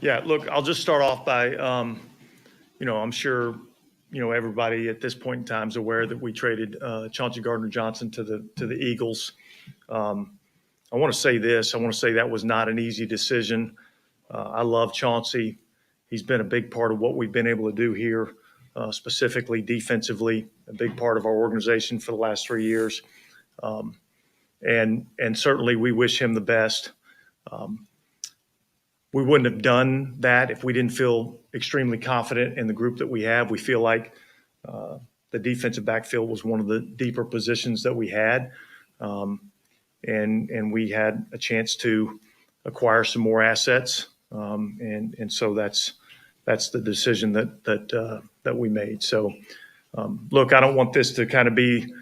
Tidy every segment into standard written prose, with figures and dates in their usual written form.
Yeah, look, I'll just start off by, I'm sure, everybody at this point in time is aware that we traded Chauncey Gardner-Johnson to the Eagles. I want to say this. I want to say that was not an easy decision. I love Chauncey. He's been a big part of what we've been able to do here, specifically defensively, a big part of our organization for the last 3 years. And certainly we wish him the best. We wouldn't have done that if we didn't feel extremely confident in the group that we have. We feel like the defensive backfield was one of the deeper positions that we had. And we had a chance to acquire some more assets. And so that's the decision that we made. So, look, I don't want this to kind of be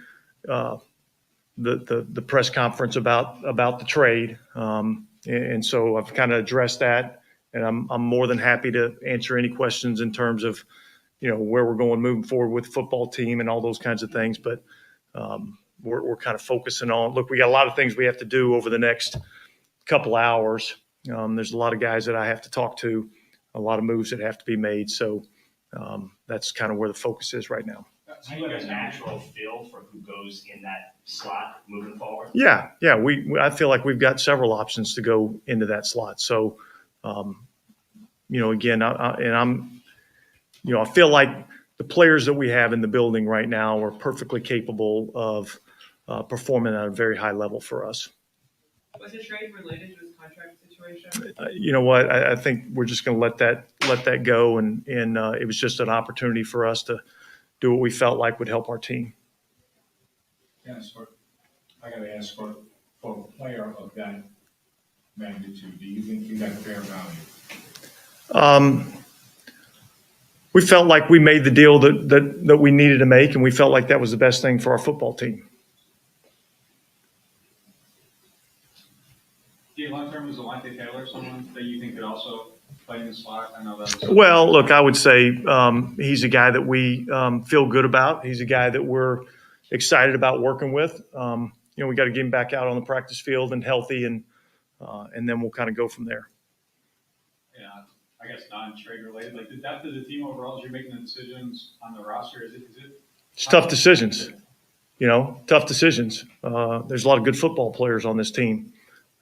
the press conference about the trade. And so I've kind of addressed that, and I'm more than happy to answer any questions in terms of, where we're going moving forward with the football team and all those kinds of things. But we're kind of focusing on, look, we got a lot of things we have to do over the next couple hours. There's a lot of guys that I have to talk to, a lot of moves that have to be made. So that's kind of where the focus is right now. Do you have a natural feel for who goes in that slot moving forward? Yeah. I feel like we've got several options to go into that slot. So, again, I feel like the players that we have in the building right now are perfectly capable of performing at a very high level for us. Was the trade related to his contract situation? You know what? I think we're just going to let that go, and it was just an opportunity for us to do what we felt like would help our team. Yeah, so I got to ask for a player of that magnitude, do you think you got fair value? We felt like we made the deal that we needed to make, and we felt like that was the best thing for our football team. Do you long-term is Alante Taylor someone that you think could also play in the slot? I know that was. Well, look, I would say he's a guy that we feel good about. He's a guy that we're excited about working with. We got to get him back out on the practice field and healthy, and then we'll kind of go from there. Yeah, I guess non-trade related. Like the depth of the team overall, as you're making the decisions on the roster, is it? It's tough decisions. Tough decisions. There's a lot of good football players on this team,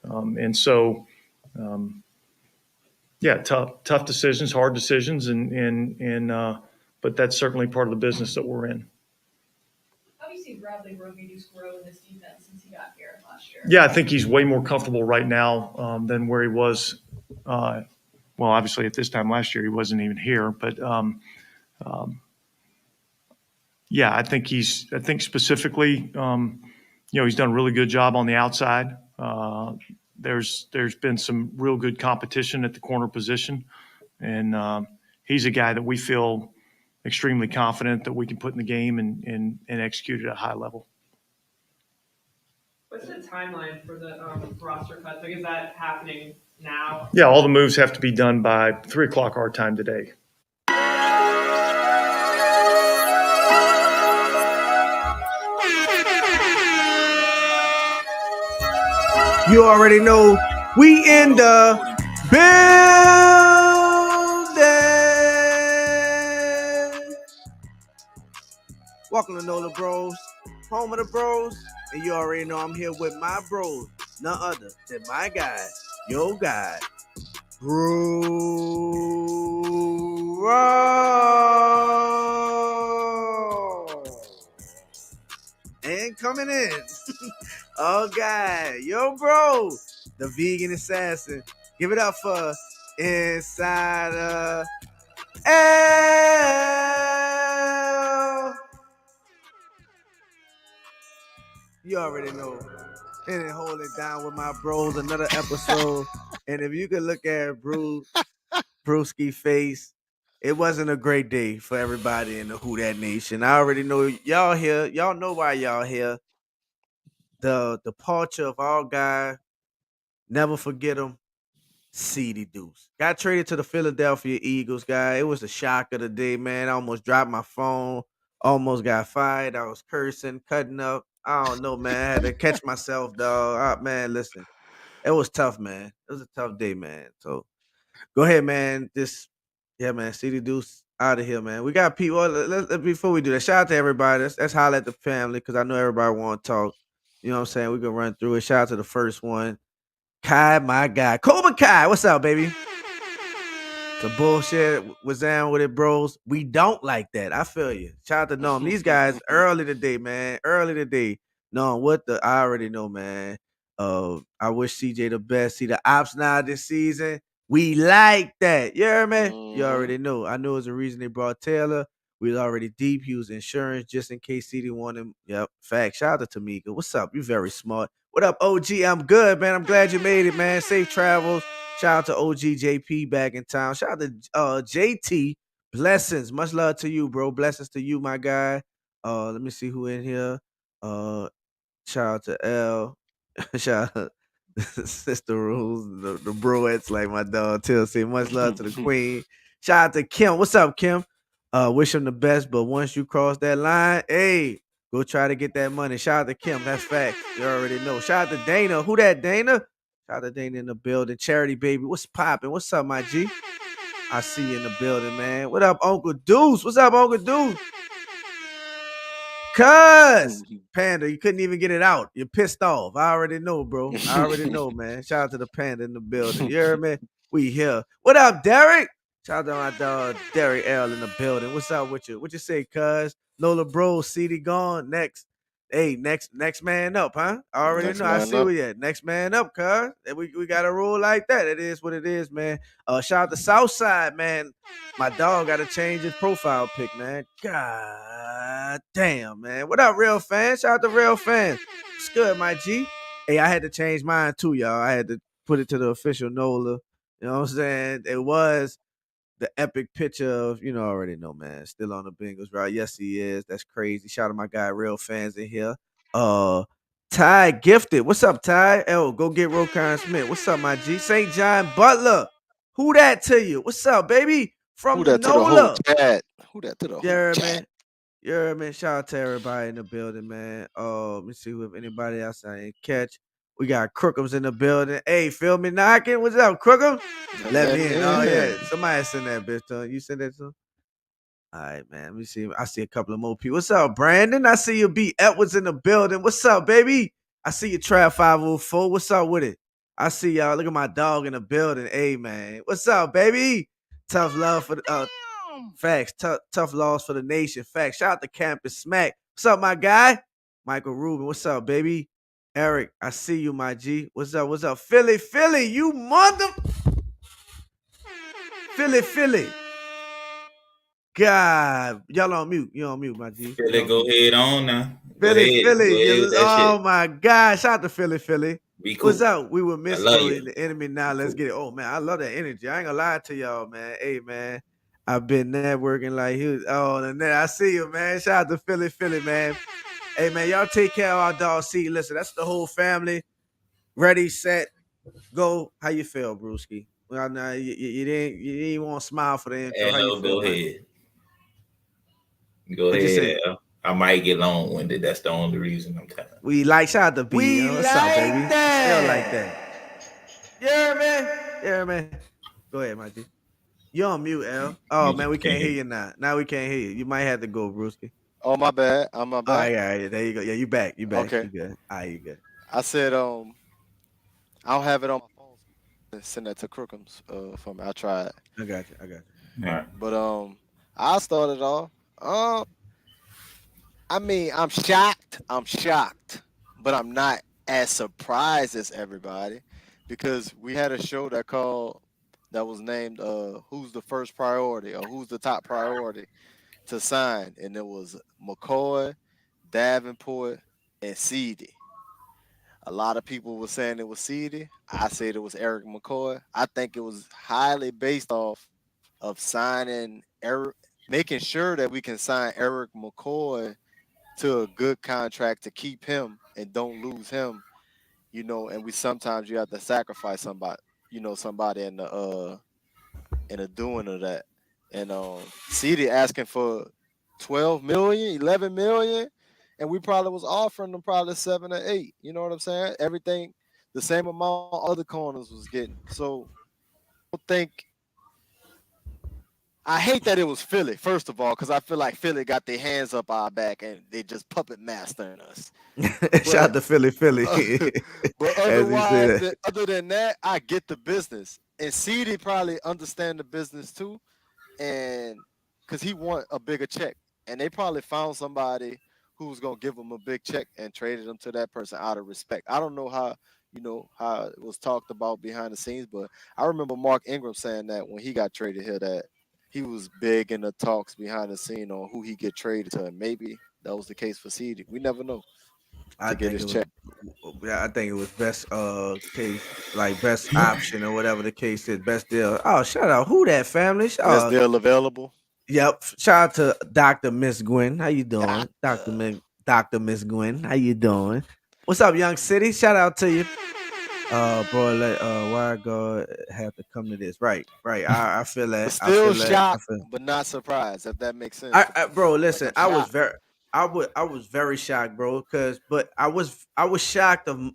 and so. Yeah, tough decisions, hard decisions, but that's certainly part of the business that we're in. How do you see Bradley Roby just grow in this defense since he got here last year? Yeah, I think he's way more comfortable right now than where he was. Obviously at this time last year he wasn't even here, but I think specifically, he's done a really good job on the outside. There's been some real good competition at the corner position, and he's a guy that we feel extremely confident that we can put in the game and execute at a high level. What's the timeline for the roster cuts? Like, is that happening now? Yeah, all the moves have to be done by 3:00 our time today. You already know we in the building. Welcome to NOLA Bros, home of the bros. And you already know I'm here with my bros, none other than my guy, your guy, Bro. And coming in. Oh, God. Yo, bro. The vegan assassin. Give it up for Insider L. You already know. And then hold it down with my bros. Another episode. And if you could look at Brewski face, it wasn't a great day for everybody in the Who Dat Nation. I already know y'all here. Y'all know why y'all here. The departure of our guy, never forget him, CD Deuce. Got traded to the Philadelphia Eagles, guy. It was a shock of the day, man. I almost dropped my phone, almost got fired. I was cursing, cutting up. I don't know, man. I had to catch myself, dog. Man, listen, it was tough, man. It was a tough day, man. So Go ahead, man. Yeah, man. CD Deuce out of here, man. We got people. Before we do that, shout out to everybody. Let's holler at the family because I know everybody want to talk. You know what I'm saying? We can run through it. Shout out to the first one. Kai, my guy. Cobra Kai, what's up, baby? Some bullshit was down with it, bros. We don't like that. I feel you. Shout out to Noam. These guys early today, man. Early today. No, I already know, man. I wish CJ the best. See the ops now this season. We like that. You hear me? You already know. I know it's a reason they brought Taylor. We was already deep. He was insurance just in case CD wanted him. Yep. Fact. Shout out to Tamika. What's up? You very smart. What up, OG? I'm good, man. I'm glad you made it, man. Safe travels. Shout out to OG JP back in town. Shout out to JT. Blessings. Much love to you, bro. Blessings to you, my guy. Let me see who in here. Shout out to L. Shout out Sister Rules, the broettes, like my dog Till say. Much love to the queen. Shout out to Kim. What's up, Kim? Wish him the best, but once you cross that line, hey, go try to get that money. Shout out to Kim. That's fact. You already know. Shout out to Dana. Who that, Dana? Shout out to Dana in the building. Charity baby. What's popping? What's up, my G? I see you in the building, man. What up, Uncle Deuce? What's up, Uncle Deuce? Cuz Panda, you couldn't even get it out. You're pissed off. I already know, bro. I already know, man. Shout out to the Panda in the building. You heard me? We here. What up, Derek? Shout out to my dog Derek L in the building. What's up with you? What you say, cuz? Nola bro, CD gone. Next. Hey, next man up, huh? I already Next know. I man see up. where you at. Next man up, cuz. We got a rule like that. It is what it is, man. Shout out to Southside, man. My dog got to change his profile pic, man. God damn, man. What up, real fans? Shout out to real fans. What's good, my G? Hey, I had to change mine too, y'all. I had to put it to the official NOLA. You know what I'm saying? It was the epic picture of, you know, I already know, man. Still on the Bengals, right? Yes, he is. That's crazy. Shout out to my guy, real fans in here. Ty Gifted. What's up, Ty? Oh, go get Rokan Smith. What's up, my G? St. John Butler. Who that to you? What's up, baby? Who From the that to the whole NOLA. chat? Who that to the whole Yeah, chat? man. Yeah, man. Shout out to everybody in the building, man. Let me see if anybody else I ain't catch. We got Crookums in the building. Hey, feel me knocking? What's up, Crookum? Let me in. Oh, yeah. Somebody send that bitch to him. You send that to him? All right, man. Let me see. I see a couple of more people. What's up, Brandon? I see you, B. Edwards in the building. What's up, baby? I see you, Trap 504. What's up with it? I see y'all. Look at my dog in the building. Hey, man. What's up, baby? Tough love for the facts. Tough loss for the nation. Facts. Shout out to Campus Smack. What's up, my guy? Michael Rubin. What's up, baby? Eric, I see you, my G. What's up? What's up? Philly, you mother. Philly. God, y'all on mute. You on mute, my G. Philly, go ahead on now. Go Philly, ahead with that oh shit. my God. Shout out to Philly. Be What's cool. up? We were I missing love you you. in the enemy now. Be Let's cool. get it. Oh man, I love that energy. I ain't gonna lie to y'all, man. Hey man, I've been networking like he was. Oh, and then I see you, man. Shout out to Philly, man. Hey man, y'all take care of our dog. See, listen, that's the whole family. Ready, set, go. How you feel, Brewski? Well, now you didn't want to smile for the intro. And How you no, feel, go man? ahead. Go What'd you ahead. say? I might get long winded. That's the only reason I'm telling. We like shout out to B. We What's up, like baby? Still like that. Yeah, man. Yeah, man. Go ahead, my G. You on mute, L. Oh You man, we just can't can't hear hear. you now. Now we can't hear you. You might have to go, Brewski. Oh, my bad. I'm my All back. right, all right. There you go. Yeah, you back. You back. Okay. You good. All right, you good. I said I don't have it on my phone. Send that to Crookums for me. I tried. I got you. All right. But I started off. I mean, I'm shocked. But I'm not as surprised as everybody because we had a show that was named Who's the First Priority or Who's the Top Priority to sign, and it was McCoy, Davenport, and Ceedee. A lot of people were saying it was Ceedee. I said it was Eric McCoy. I think it was highly based off of signing Eric, making sure that we can sign Eric McCoy to a good contract to keep him and don't lose him. And we sometimes you have to sacrifice somebody, somebody in the doing of that. And CD asking for 12 million, 11 million, and we probably was offering them probably 7 or 8. You know what I'm saying? Everything the same amount other corners was getting. So think. I hate that it was Philly, first of all, because I feel like Philly got their hands up our back and they just puppet mastering us. Shout out to Philly. But As he said otherwise, that. other than that, I get the business. And CD probably understand the business too, and because he want a bigger check, and they probably found somebody who was gonna give him a big check and traded him to that person out of respect. I don't know how it was talked about behind the scenes, but I remember Mark Ingram saying that when he got traded here, that he was big in the talks behind the scene on who he get traded to, and maybe that was the case for CD. We never know I to get think his it was. check. Yeah, I think it was best case, like best option or whatever the case is, best deal. Oh, shout out who that family? Best deal available. Yep. Shout out to Dr. Miss Gwen. How you doing? Doctor. Dr. Miss Gwen. How you doing? What's up, Young City? Shout out to you. Bro, why God have to come to this? Right. I feel But that. still I shocked, feel but not surprised, if that makes sense. bro, Like listen, I'm shocked. I was very shocked, bro, but I was shocked of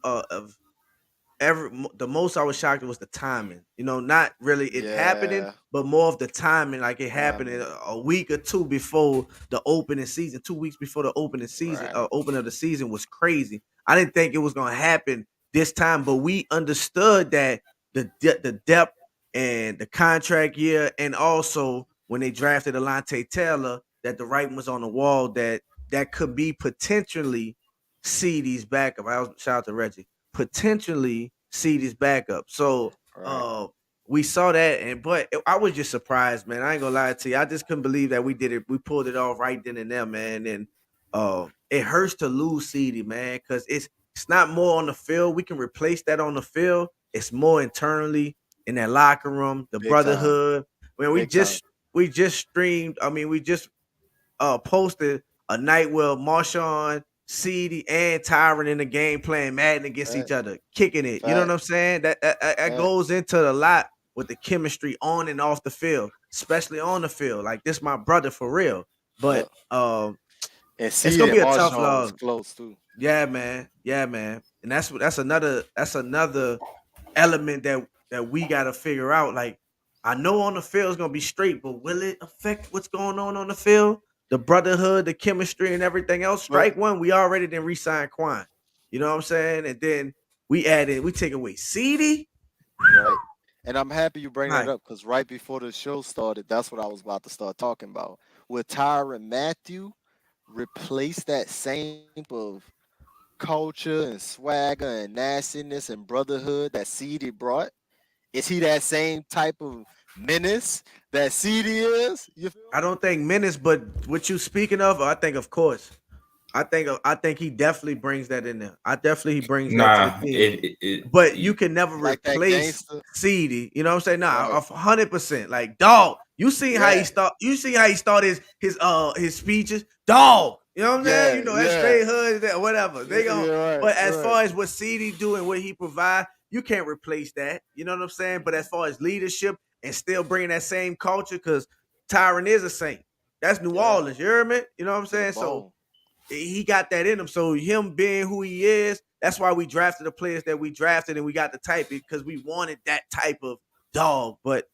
the most I was shocked was the timing. You know, not really it happening, Yeah. but more of the timing. Like it happening Timing. a week or two before the opening season, 2 weeks before the opening season, Right. open of the season was crazy. I didn't think it was gonna happen this time, but we understood that the depth and the contract year, and also when they drafted Alante Taylor, that the writing was on the wall that could be potentially CD's backup. I was shout out to Reggie potentially see this backup. So Right. we saw that, but I was just surprised, man. I ain't gonna lie to you. I just couldn't believe that we did it. We pulled it off right then and there, man. And it hurts to lose CD, man, because it's not more on the field. We can replace that on the field. It's more internally in that locker room, the Big time. brotherhood. Man, Big time. we just streamed. I mean, we just posted a night where Marshawn, CD, and Tyron in the game playing Madden against each Fact. other, kicking it. You know what I'm Fact. saying? That Fact. goes into a lot with the chemistry on and off the field, especially on the field. Like this, my brother for real. But Yep. And it's CD gonna and be a tough Marshawn was loss. close too. Yeah, man. Yeah, man. And that's another element that we got to figure out. Like I know on the field is gonna be straight, but will it affect what's going on the field? The brotherhood, the chemistry, and everything else. But Strike one, we already didn't re-sign Quan. You know what I'm saying? And then we take away CD. right. And I'm happy you bring that My up because right before the show started, that's what I was about to start talking about. Will Tyron Matthew replace that same of culture and swagger and nastiness and brotherhood that CD brought? Is he that same type of menace that CD is? You feel I me? don't think minutes, but what you speaking of, I think of course. I think he definitely brings that in there. I definitely he brings that to the Nah, team. But you can never Like that replace gangster? CD. You know what I'm saying? Nah, Right. 100%. Like dog, you see how he Yeah. start. You see how he started his speeches. Dog. You know what I'm saying? You Yeah. know that Yeah. straight hood, that whatever. They Yeah. going Right. But as Right. far as what CD do and what he provide, you can't replace that. You know what I'm saying? But as far as leadership and still bringing that same culture, because Tyron is a Saint. That's New Yeah. Orleans. You hear me? You know what I'm To the saying? So bone. he got that in him. So him being who he is, that's why we drafted the players that we drafted, and we got the type because we wanted that type of dog. But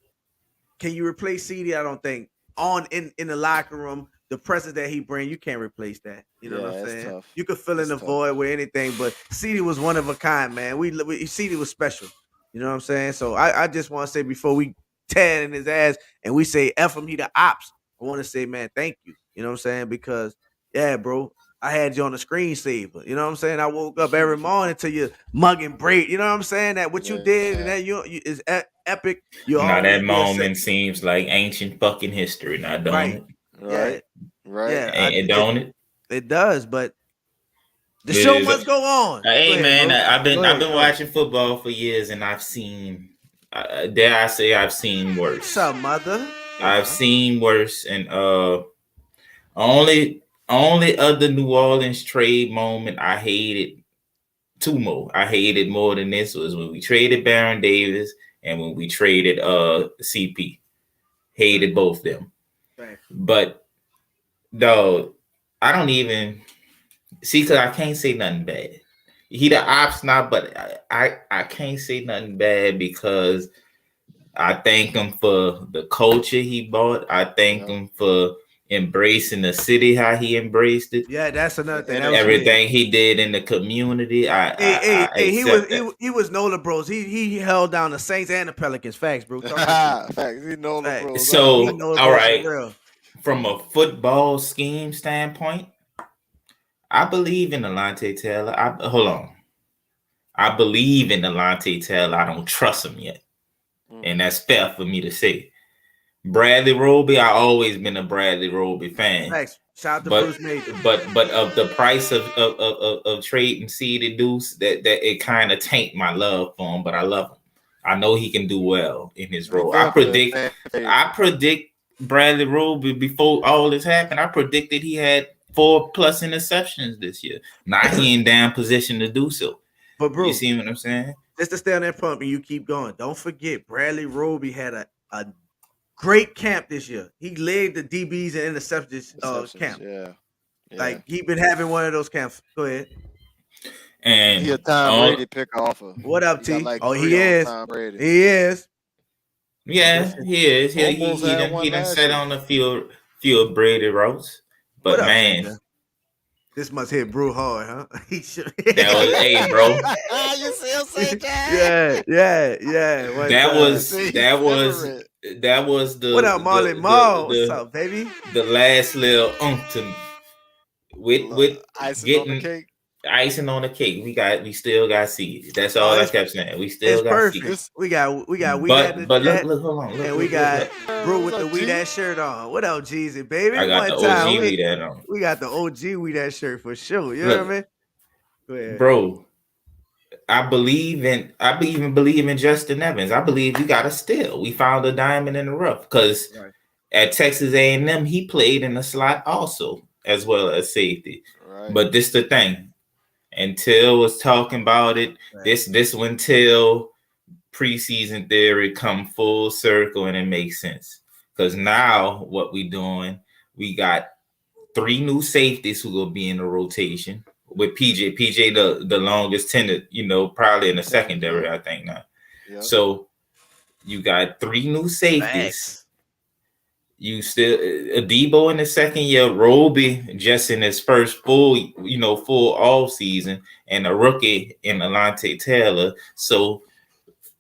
can you replace CD? I don't think. In the locker room, the presence that he bring, you can't replace that. You know Yeah, what I'm it's saying? tough. You could fill in It's the tough. void with anything, but CD was one of a kind, man. CD was special. You know what I'm saying? So I just want to say before we tear in his ass and we say F him, he the ops. I want to say, man, thank you. You know what I'm saying? Because yeah, bro, I had you on the screensaver. You know what I'm saying? I woke up every morning to you mugging break. You know what I'm saying? That what you did and Yeah. that you is epic. You'll now always that be a set. moment seems like ancient fucking history. Now, don't Right. it? Yeah. Right. Right. Yeah. Don't it? It does, but the It show is. must go on. Go Hey ahead, man, bro. I've been Go ahead. watching football for years, and I've seen. Dare I say, I've seen What's worse. up, mother? I've seen worse, and only other New Orleans trade moment I hated. Two more I hated more than this was when we traded Baron Davis and when we traded CP. Hated both them. Right. But though I don't even see because I can't say nothing bad. He the ops now, but I can't say nothing bad because I thank him for the culture he bought. I thank him for embracing the city, how he embraced it. Yeah, that's another thing. And That was Everything big. he did in the community, I Hey, he accept was that. he was Nola Bros. He held down the Saints and the Pelicans. Facts, bro. Talk that shit. Facts. He know the Facts. bros. So, He Nola all Bros right, for real. from a football scheme standpoint, I believe in Alante Taylor. Hold on. I believe in Alante Taylor. I don't trust him yet. And that's fair for me to say. Bradley Roby, I always been a Bradley Roby fan. Facts. Shout out to But Bruce Major. but of the price of trading CD Deuce, that it kind of taint my love for him. But I love him. I know he can do well in his role. I predict Bradley Roby before all this happened. I predicted he had 4+ interceptions this year. Now he in down position to do so. But bro, You see what I'm saying? just to stay on that pump and you keep going. Don't forget, Bradley Roby had a great camp this year. He led the DBs and interceptions camp. Yeah. Like he been having one of those camps. Go ahead. And He a Tom Brady pick offer. What up, He got T? like Oh, 3 he on is. Tom Brady. He is. yeah, he is. He Almost had one done last set year. on a few of Brady routes. But What up, man, Ginger? This must hit Brew hard, huh? He should. that was hey, bro. You see him say that? Yeah. One That time. was the What up, Marley Marl? What's up, baby? the last little to me. With icing on the getting cake. icing on the cake. We still got seeds. That's all I it's- kept saying. We still It's got perfect. seeds. We got weed at But that, look, hold on. Look, and we look, got look. Brew with What's the up, weed G? that shirt on. What up, Jeezy, baby? I got One the time, OG with that on. we got the OG weed that shirt for sure. You Look, know what I mean? Go ahead. Bro, I even believe in Justin Evans. I believe we got a steal. We found a diamond in the rough because Right. at Texas A&M he played in the slot also as well as safety. Right. But this the thing. Until was talking about it. Right. This until preseason theory come full circle and it makes sense. Because now what we doing, we got 3 new safeties who will be in the rotation. With PJ the longest tenured, probably in the secondary, I think now. Yep. So you got 3 new safeties. Facts. You still Debo in the second year, Roby just in his first full off season, and a rookie in Alante Taylor. So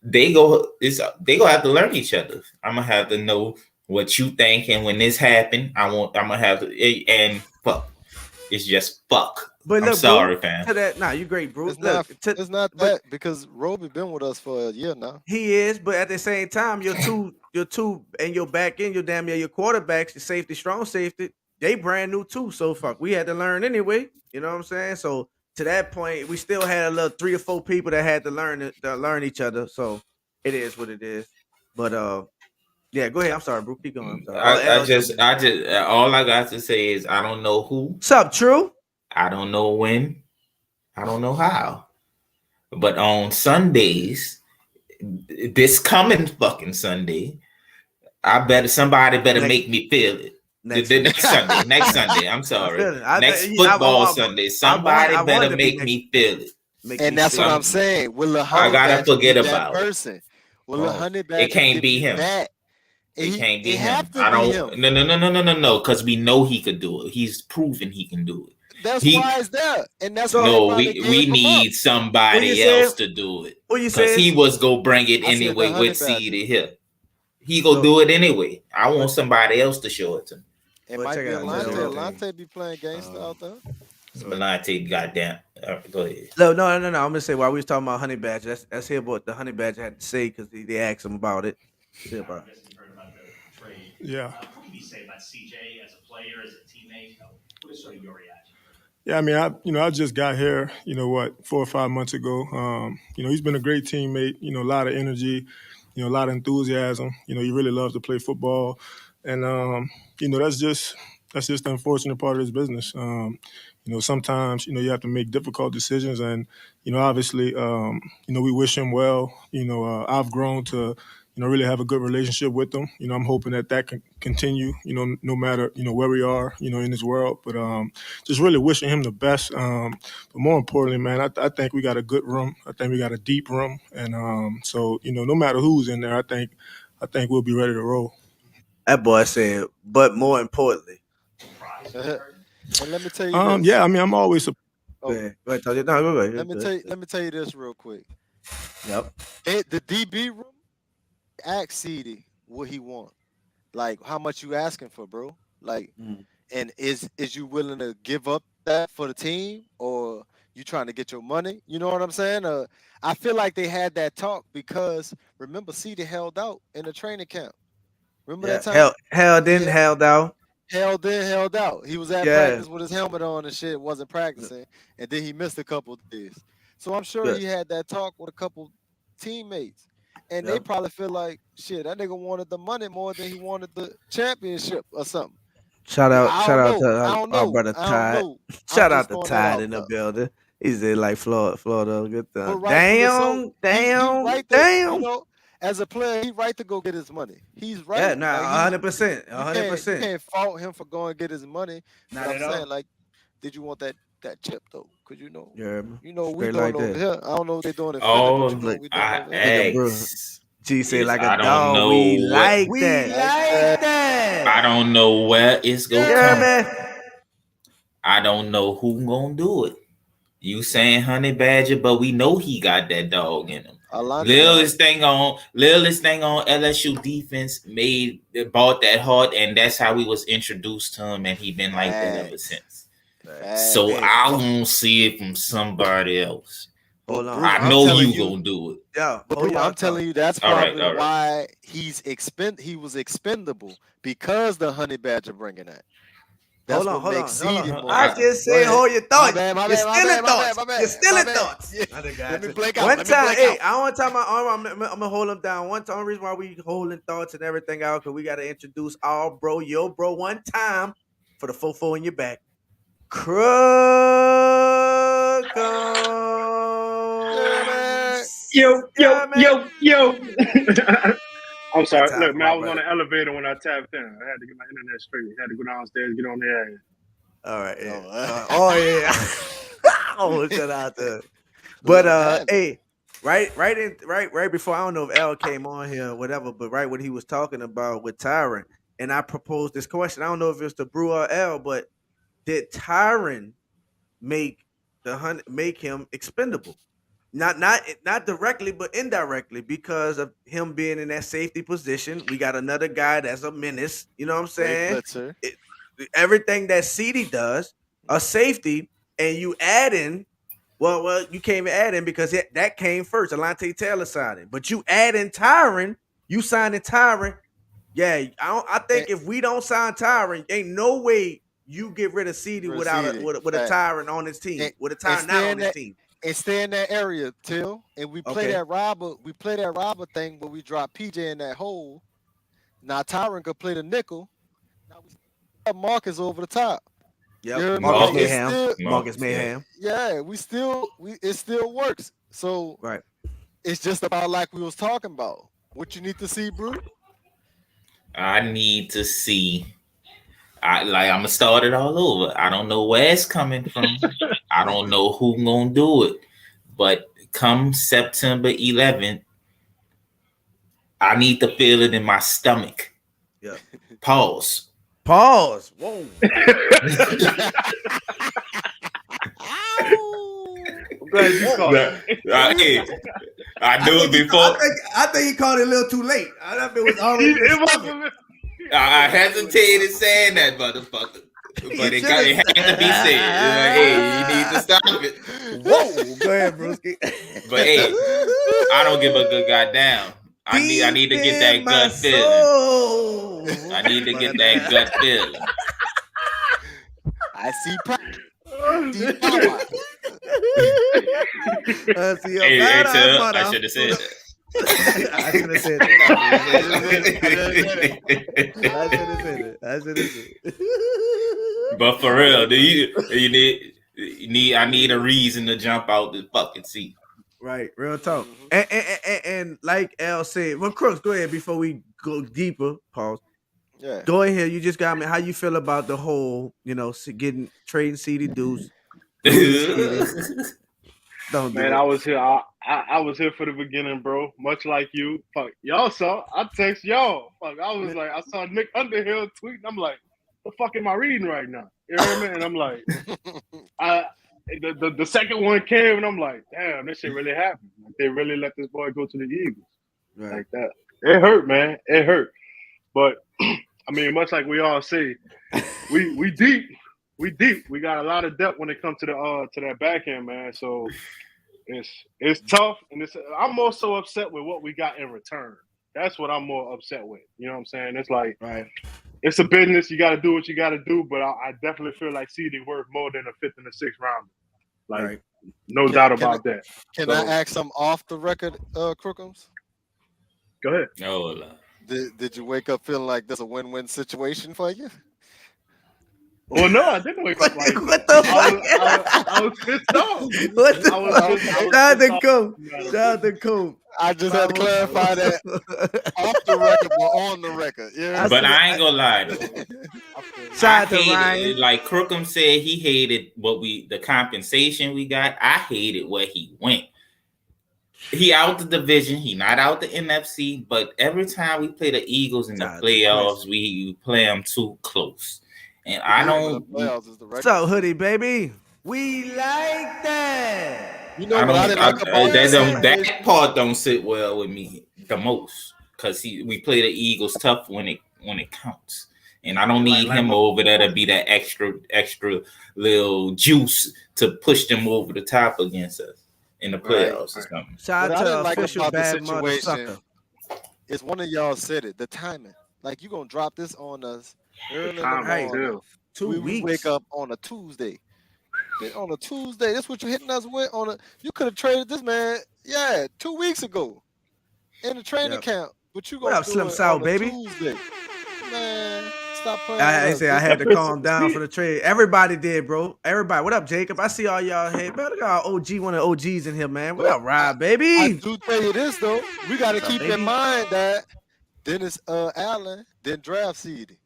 they gonna have to learn each other. I'm gonna have to know what you think, and when this happen, I'm gonna have to and fuck. It's just fuck. But I'm look, sorry, bro, fam. To that, nah, you great, bro. It's Look, not but- that because Roby been with us for a year now. He is, but at the same time, your two and your back end, your quarterbacks, your safety, strong safety, they brand new too. So fuck, we had to learn anyway. You know what I'm saying? So to that point, we still had a little 3 or 4 people that had to learn each other. So it is what it is. But yeah, go ahead. I'm sorry, bro. Keep going. I'm sorry. I just all I got to say is I don't know who. What's up, True? I don't know when. I don't know how. But on Sundays, this coming fucking Sunday, somebody better make me feel it. Next Sunday. I'm sorry. Next football Sunday. Somebody better make me feel it. And that's what I'm saying. Will I gotta forget about person. Will Honey it can't be him. It can't be him. I don't. No. Because we know he could do it. He's proven he can do it. That's why it's there. And that's no. We need somebody else to do it. Because he was go bring it anyway with seed here. He go do it anyway. I want somebody else to show it to me. It might be Alante be playing gangster out there. Alante, goddamn. Go ahead. No. I'm gonna say while we was talking about Honey Badger, let's hear what the Honey Badger had to say because they asked him about it. Yeah. What can you say about CJ as a player, as a teammate? What is sort of your reaction? Yeah, I mean, I just got here, 4 or 5 months ago. He's been a great teammate, a lot of energy, a lot of enthusiasm. He really loves to play football. And, that's just the unfortunate part of this business. Sometimes, you have to make difficult decisions. And, obviously, we wish him well. I've grown to, really have a good relationship with him. I'm hoping that can continue, no matter, where we are, in this world. But just really wishing him the best. But more importantly, man, I think we got a good room. I think we got a deep room. And so, no matter who's in there, I think I think we'll be ready to roll. That boy said, but more importantly. And let me tell you this. Yeah, I mean, I'm always. Go ahead. Go ahead. No, go ahead. Let me tell you this real quick. Yep. The DB room, ask CD what he want. Like, how much you asking for, bro? Like, and is you willing to give up that for the team, or you trying to get your money? You know what I'm saying? I feel like they had that talk because remember, CD held out in the training camp. Remember that time? Held out. Held out. He was at practice with his helmet on and shit, wasn't practicing, and then he missed a couple days. So I'm sure he had that talk with a couple teammates, and they probably feel like, shit, that nigga wanted the money more than he wanted the championship or something. Shout out to our brother Tide. Shout out to Tide in the building. He's in like Florida. Good thing. Damn. You know, as a player, he's right to go get his money. He's right. Yeah, nah, 100%. 100%. You can't fault him for going to get his money. Not I'm at all. saying, like, did you want that chip though? Cause we doing like over that. here. I don't know what they doing in Oh, Philly, but we doing I over here. asked. G say like I a don't dog. know We what- like We that. I don't know where it's gonna Yeah, come. man. I don't know who gonna do it. You saying Honey Badger, but we know he got that dog in him. Littlest thing on LSU defense bought that heart, and that's how we was introduced to him, and he been like that ever since. So I won't see it from somebody else. Hold on. I know you gonna do it. Yeah, I'm telling you, that's probably why he was expendable, because the Honey Badger bringing that. That's hold on. I just say hold your thoughts. You're still in thoughts. Let me blink out. One time, hey, I want to tell I'm gonna hold him down. One time, reason why we holding thoughts and everything out, because we got to introduce our bro, yo bro, one time for the fofo in your back. Yo. I'm sorry. Look, man, I was on the elevator when I tapped in. I had to get my internet straight. I had to go downstairs, get on there. All right. Yeah. Shout out to. But hey, right before, I don't know if Al came on here or whatever, but right when he was talking about with Tyron, and I proposed this question. I don't know if it's the Brew or Al, but did Tyron make him expendable? Not directly, but indirectly, because of him being in that safety position. We got another guy that's a menace. You know what I'm saying? Everything that CD does, a safety, and you add in. Well, you can't even add in because that came first. Alante Taylor signed it, but you add in Tyron. You signing Tyron. Yeah, I think if we don't sign Tyron, ain't no way you get rid of CD with a Tyron on his team, with a Tyron not on his team. And stay in that area, Till. And we play that robber. We play that robber thing where we drop PJ in that hole. Now Tyron could play the nickel. Now we have Marcus over the top. Yep. Marcus Mayhem. Yeah, it still works. So it's just about like we was talking about. What you need to see, Brew? I need to see. I'm gonna start it all over. I don't know where it's coming from. I don't know who gonna do it. But come September 11th, I need to feel it in my stomach. Yeah. Pause. Whoa. I'm glad you called it. I knew it before. I think he called it a little too late. I thought it was already. I hesitated saying that, motherfucker. But it had to be said. Hey, you need to stop it. Whoa, go ahead, Brewski. But hey, I don't give a good goddamn. I need to get that gut feeling. I need to get that gut feeling. I see power. Hey, I should have said that. I should have said it. But for real, I need a reason to jump out the fucking seat. Right, real talk. And like Al said, well, Crooks, go ahead before we go deeper. Pause. Yeah. Go ahead. You just got me. How you feel about the whole, trading CD Deuce? Don't do Man, it. I was here. I was here for the beginning, bro. Much like you. Fuck, y'all saw. I text y'all. Fuck, I was like, I saw Nick Underhill tweeting. I'm like, the fuck am I reading right now? You hear me? And I'm like, the second one came, and I'm like, damn, this shit really happened. Like, they really let this boy go to the Eagles Right. like that. It hurt, man. It hurt. But I mean, much like we all say, we deep. We deep. We got a lot of depth when it comes to that back end, man. So it's tough, and I'm more so upset with what we got in return. That's what I'm more upset with. You know what I'm saying? It's like Right. it's a business. You got to do what you got to do, but I definitely feel like CD worth more than a fifth and a sixth rounder. Like, Right. no doubt about that. Can So, I ask some off the record, Crookums? Go ahead. Oh, Lord. Did you wake up feeling like this a win-win situation for you? Well, no, I didn't wake up like What the fuck? I was pissed off. What the I was fuck? pissed- I was Shout out pissed to off. Coop. Shout out to Coop. I just had to clarify that off the record but on the record. Yeah. But I ain't gonna lie though. Shout out to I hated Ryan. it. Like Crookham said, he hated the compensation we got. I hated where he went. He out the division. He not out the NFC. But every time we play the Eagles in the playoffs, we play them too close. And I don't. So hoodie, baby, we like that. You know what I didn't like about that part don't sit well with me the most because we play the Eagles tough when it counts, and I don't need him over there to be that extra little juice to push them over the top against us in the playoffs or something. Shout out to official bad situation motherfucker. is one of y'all said it. The timing, like you gonna drop this on us early in the morning. 2 weeks. We wake up on a Tuesday. Then on a Tuesday, that's what you're hitting us with. You could have traded this man, 2 weeks ago in the training camp. But you gonna what up, Slim South, baby? Tuesday. Man, stop playing. I had to calm down for the trade. Everybody did, bro. Everybody. What up, Jacob? I see all y'all here. Man, look at our OG, one of the OGs in here, man. What up, Rob, baby? I do tell you this though. We got to keep in mind that Dennis Allen didn't draft CD.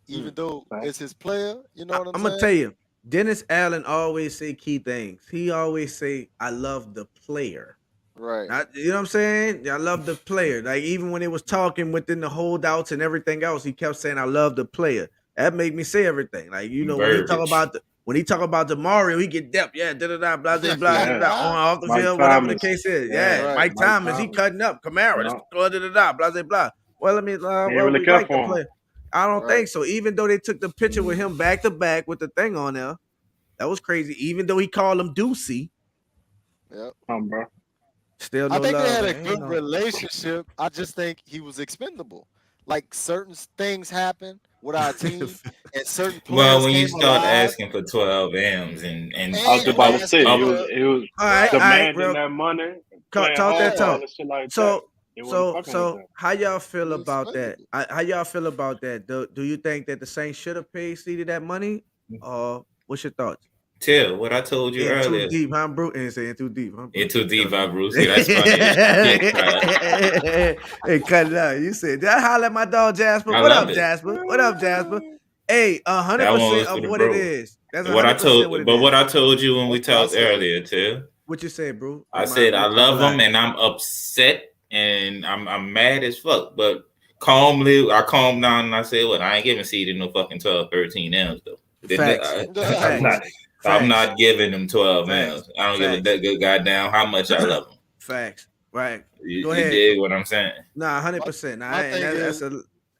Even though it's his player, you know what I'm saying? I'm gonna tell you, Dennis Allen always say key things. He always say, "I love the player." Right. You know what I'm saying? I love the player. Like even when they was talking within the holdouts and everything else, he kept saying, "I love the player." That made me say everything. Like when he talk about the Mario, he get depth. Yeah, blah blah blah blah blah on off the field, whatever the case is. Yeah, Mike Thomas, he cutting up. Kamara, blah blah blah blah. Well, let me. We like the player. I don't think so. Even though they took the picture with him back to back with the thing on there, that was crazy. Even though he called him Deucey. Yep. Bro. Still no I think love, they had man. a good relationship. I just think he was expendable. Like certain things happen with our team, and certain players. Well, when you start asking for 12 M's and I was about to say it was demanding that money. Talk that talk. Like So how y'all feel about that? How y'all feel about that? Do you think that the Saints should have paid CD that money? Or what's your thoughts? Tell what I told you earlier. Too deep, huh, Bruce? And say too deep, huh? Too deep, huh, Bruce? That's funny. Hey, cut it out. You said, did I holler at my dog Jasper? What up, Jasper? What up, Jasper? Hey, 100% of what it is. That's what I told. But what I told you when we talked earlier, too. What you said, bro? I said I love him and I'm upset and I'm mad as fuck. But calmly, I calmed down and I said, "Well, I ain't giving CD no fucking 12, 13 M's though." I'm not giving him 12 M's. I don't give a good goddamn how much I love him. Facts. Right. Go ahead. You dig what I'm saying? Nah, 100%.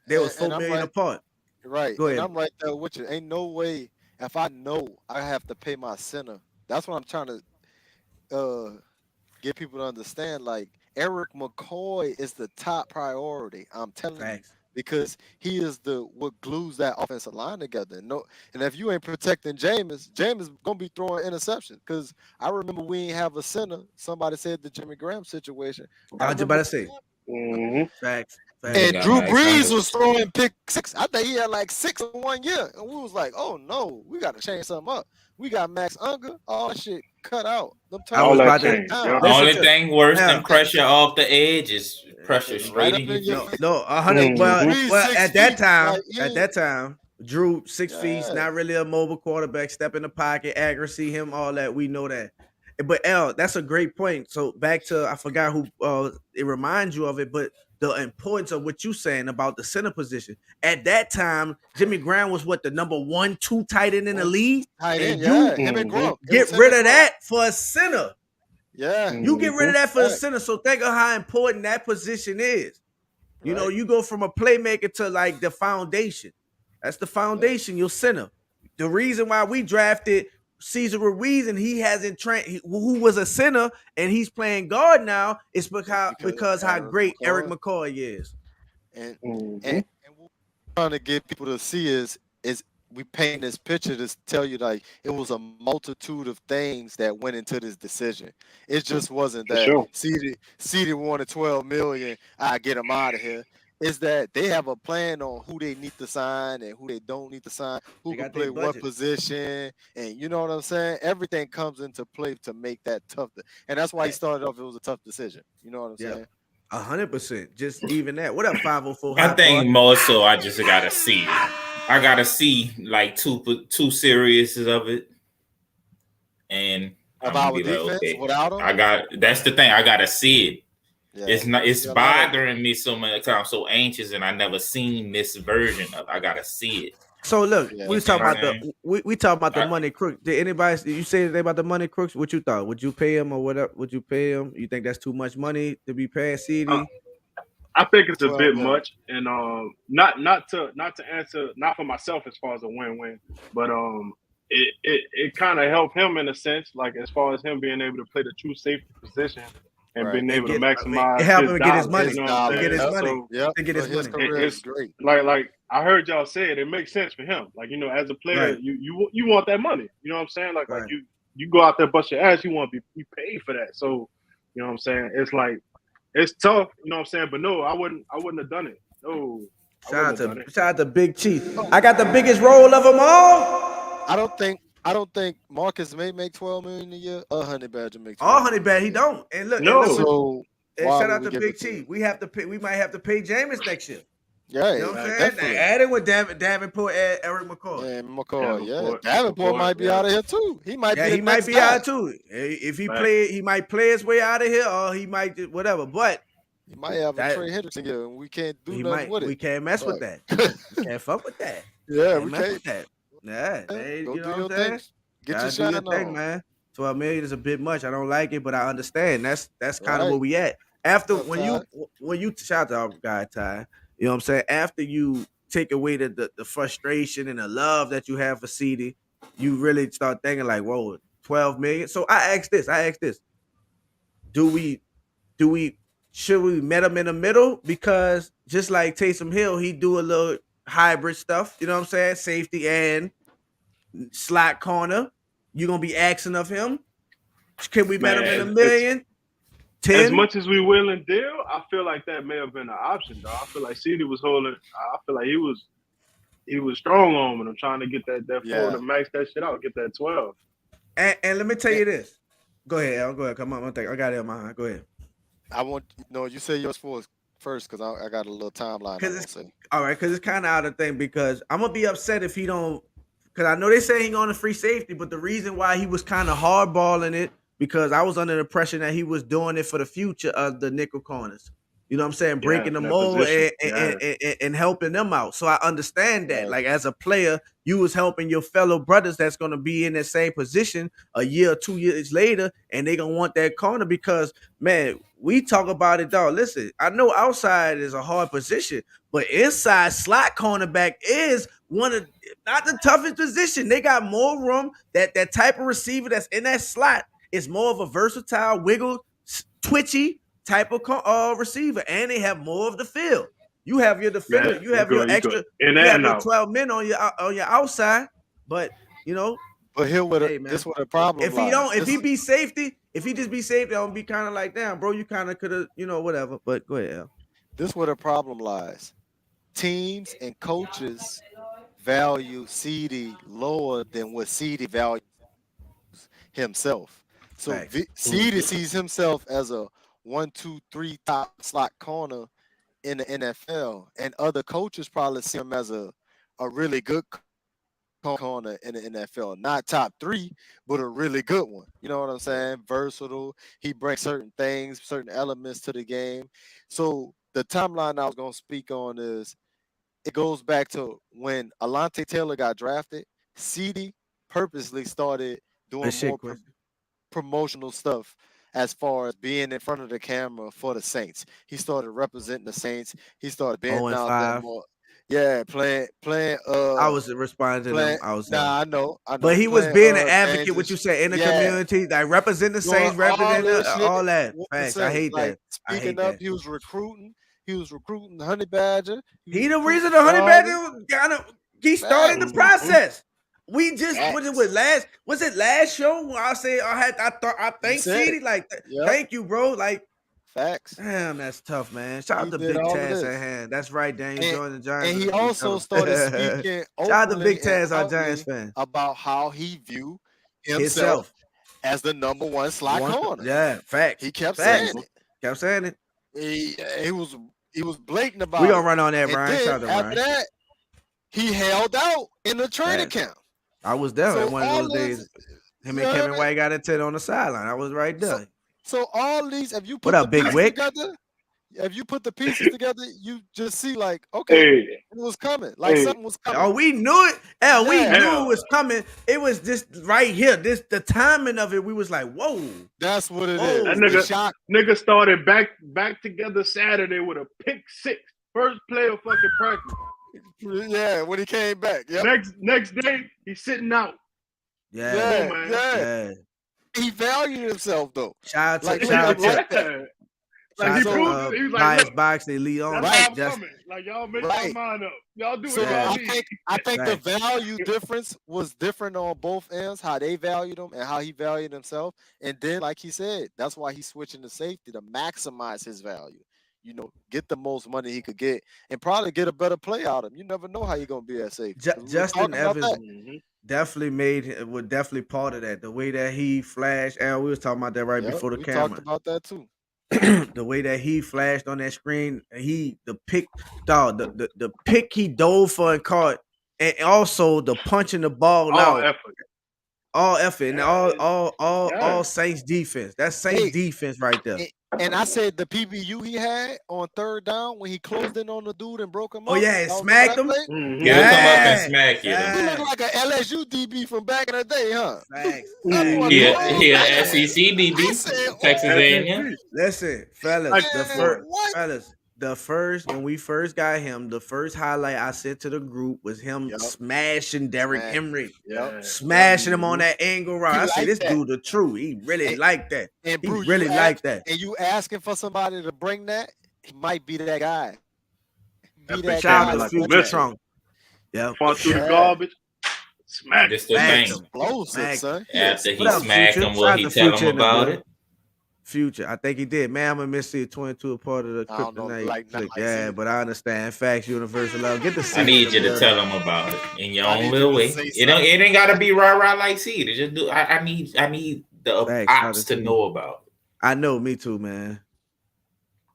They was $4 million apart. Right. Go ahead. And I'm right there with you. Ain't no way if I know I have to pay my center. That's what I'm trying to get people to understand. Like Eric McCoy is the top priority. I'm telling you. Because he is what glues that offensive line together. No, and if you ain't protecting Jameis gonna be throwing interceptions. Because I remember we ain't have a center. Somebody said the Jimmy Graham situation. I was about to say. Facts. And Drew Brees was throwing pick six. I think he had like 6 in 1 year, and we was like, "Oh no, we got to change something up." We got Max Unger. All shit cut out. The only thing worse than pressure off the edge is pressure straight in your face. No, 100. Well, at that time, Drew 6 feet, not really a mobile quarterback. Step in the pocket, accuracy, him, all that. We know that. But L, that's a great point. So back to I forgot who it reminds you of it, but the importance of what you saying about the center position. At that time, Jimmy Graham was what the number 1, 2 tight end in the league. Tight end, And you him and Gronk. get rid of that for a center. Yeah. You get rid of that for a Fact. center. So think of how important that position is. You know, you go from a playmaker to like the foundation. That's the foundation, your center. The reason why we drafted Cesar Ruiz and he hasn't trained, who was a center and he's playing guard now, is because how great Eric McCoy is. And what we're trying to get people to see is we paint this picture to tell you like it was a multitude of things that went into this decision. It just wasn't that CD wanted 12 million, I get him out of here. Is that they have a plan on who they need to sign and who they don't need to sign, who can play what position, and you know what I'm saying? Everything comes into play to make that tough. And that's why he started off, it was a tough decision. You know what I'm saying? 100%. Just even that. What up, 504? I think more so I just gotta see. I gotta see like two series of it, and of our defense without him. That's the thing. I gotta see it. Yeah. It's bothering me so many times. I'm so anxious, and I never seen this version of. I gotta see it. So look, we talking about we talking about the money crook. Did you say anything about the money crooks? What you thought? Would you pay him or whatever? Would you pay him? You think that's too much money to be paying CD? I think it's a bit much, and not to answer, not for myself as far as a win-win, but it kind of helped him in a sense, like as far as him being able to play the true safety position and being able to maximize. Help him get his money. Get his money. It's great. Like I heard y'all say it makes sense for him. Like, you know, as a player, you want that money. You know what I'm saying? Like you go out there bust your ass, you want to be paid for that. So you know what I'm saying? It's like. It's tough, you know what I'm saying? But no, I wouldn't have done it. No. Shout out to Big Chief. I got the biggest role of them all. I don't think Marcus may make 12 million a year. Honey Badger makes. Honey Badger, he don't. And look, so shout out to Big Chief. We might have to pay Jameis next year. Yeah, you know what I'm saying? Adding with Davenport, Eric McCoy. Yeah, McCoy. Davenport might be out of here too. He might be out too. If he he might play his way out of here, or he might just whatever. But he might have a Trey Hendrickson here, and we can't do nothing with it. We can't mess with that. We can't fuck with that. Yeah, we can't. With that. Yeah, go you do know your what I'm thing. saying? Get your shine on, man. 12 million is a bit much. I don't like it, but I understand. That's kind of where we at. After when you shout out to our guy Ty. You know what I'm saying? After you take away the frustration and the love that you have for CD, you really start thinking like, whoa, 12 million. So I asked this. Should we met him in the middle? Because just like Taysom Hill, he do a little hybrid stuff. You know what I'm saying? Safety and slot corner. You're gonna be asking of him. Can we met him in a million? 10? As much as we will and deal, I feel like that may have been an option, though. I feel like CD was holding. I feel like he was strong on him. I'm trying to get that forward to max that shit out, get that 12. And let me tell you this. Go ahead, Al. Go ahead. Come on, I got it in my mind. Go ahead. I want you say yours first because I got a little timeline. All right, because it's kind of out of thing. Because I'm gonna be upset if he don't. Because I know they say he on a free safety, but the reason why he was kind of hardballing it. Because I was under the impression that he was doing it for the future of the nickel corners. You know what I'm saying? Breaking the mold and helping them out. So I understand that. Like as a player, you was helping your fellow brothers that's going to be in that same position a year or 2 years later, and they going to want that corner because, man, we talk about it, dog. Listen, I know outside is a hard position, but inside slot cornerback is one of not the toughest position. They got more room. That type of receiver that's in that slot is more of a versatile, wiggle, twitchy type of receiver, and they have more of the field. You have your defender, you have your extra, you have your 12 men on your outside, but you know. But this what a problem. If he be safety, if he just be safety, I'm gonna be kind of like, damn, bro, you kind of could have, whatever. But go ahead, Al. This where the problem lies. Teams and coaches value CD lower than what CD values himself. So CD sees himself as a 1, 2, 3 top slot corner in the NFL, and other coaches probably see him as a really good corner in the NFL. Not top 3, but a really good one. You know what I'm saying? Versatile. He brings certain things, certain elements to the game. So the timeline I was going to speak on is it goes back to when Alante Taylor got drafted. CD purposely started doing more promotional stuff as far as being in front of the camera for the Saints. He started representing the Saints. He started being out there more. Yeah, playing. I was responding to them. I was I know. But he was being an advocate, what you said, in the community, like representing the Saints, representing all that. Facts. I hate that. Speaking up, he was recruiting. He was recruiting the Honey Badger. He the reason the Honey Badger he started the process. We just was it last show when I said I thank CD like thank you, bro. Like facts. Damn, that's tough, man. Shout out to Big Taz at hand. That's right, Daniel joined the Giants. And he also started speaking shout out to Big Taz, our Giants fan, about how he viewed himself as the number 1 slot corner. Yeah, facts. He kept saying it. Kept saying it. He was blatant about it. We gonna run on that, Ryan. Shout out to Ryan. After that, he held out in the training camp. I was there in one of those days. Him and Kevin White got into it on the sideline. I was right there. So all these, if you put what up, Big Wick? Together, if you put the pieces together, you just see like, okay, it was coming. Like something was coming. Oh, we knew it. We knew it was coming. It was just right here. The timing of it, we was like, whoa. That's what it is. That nigga started back together Saturday with a pick 6. First play of fucking practice. Yeah, when he came back. Yep. Next day, he's sitting out. Yeah. He valued himself though. Shout out to that. Like he proved he was like, box they lead on. Right. Like y'all make your mind up. Y'all do what y'all need. I think the value difference was different on both ends, how they valued him and how he valued himself. And then, like he said, that's why he's switching to safety to maximize his value. You know, get the most money he could get and probably get a better play out of him. You never know how you're gonna be at safety. Justin Evans definitely was definitely part of that. The way that he flashed, and we was talking about that before the camera. We talked about that too. The way that he flashed on that screen, the pick he dove for and caught, and also the punching the ball out. All effort and all Saints defense. That's Saints defense right there. And I said the PBU he had on 3rd down when he closed in on the dude and broke him up. Oh yeah, and smacked him. Mm-hmm. Yeah, come up and smack you. He looked like an LSU DB from back in the day, huh? Yeah, SEC DB, Texas A&M. Listen, fellas, when we first got him, the first highlight I sent to the group was him smashing Derrick Henry. Smashing him on that angle route. I said, this dude the truth. He really liked that. And he really liked that. And you asking for somebody to bring that, he might be that guy. Shout out to Future Trunk. Yeah. Fought through the garbage. Smack. This the thing. Son. After he smacked him, will he tell him about it? Future, I think he did. Man, I'm gonna miss it. 22 a part of the kryptonite. But I understand. Facts, universal love. Get the. I need you to tell him about it in your own little way. It ain't gotta be rah like seed. Just do. I need the ops to know about it. I know, me too, man.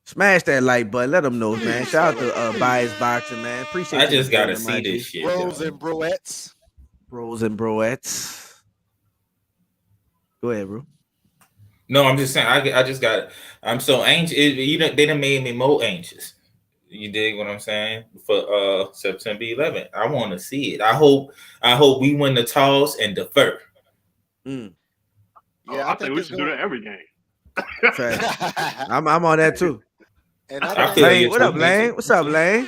Smash that like button. Let them know, man. Shout out to Bias Boxing, man. Appreciate. I just gotta see this shit. Bros and broettes. Go ahead, bro. No, I'm just saying. I'm so anxious. They done made me more anxious. You dig what I'm saying? For September 11th, I want to see it. I hope we win the toss and defer. Yeah, I think we should do that every game. I'm on that too. And Lane, what up, Lane? What's up, Lane?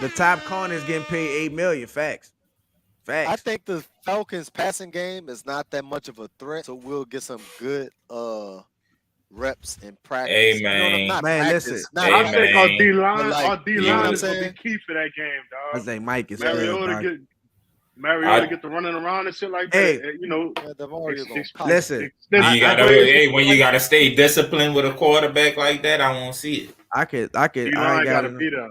The top corner is getting paid $8 million. Facts. I think the Falcons' passing game is not that much of a threat, so we'll get some good reps in practice. Hey, man. Listen. I think our D-line is going to be key for that game, dog. I think Mike is Mariota get the running around and shit like that. Hey, listen. When you gotta stay disciplined with a quarterback like that, I won't see it. I ain't gotta be there.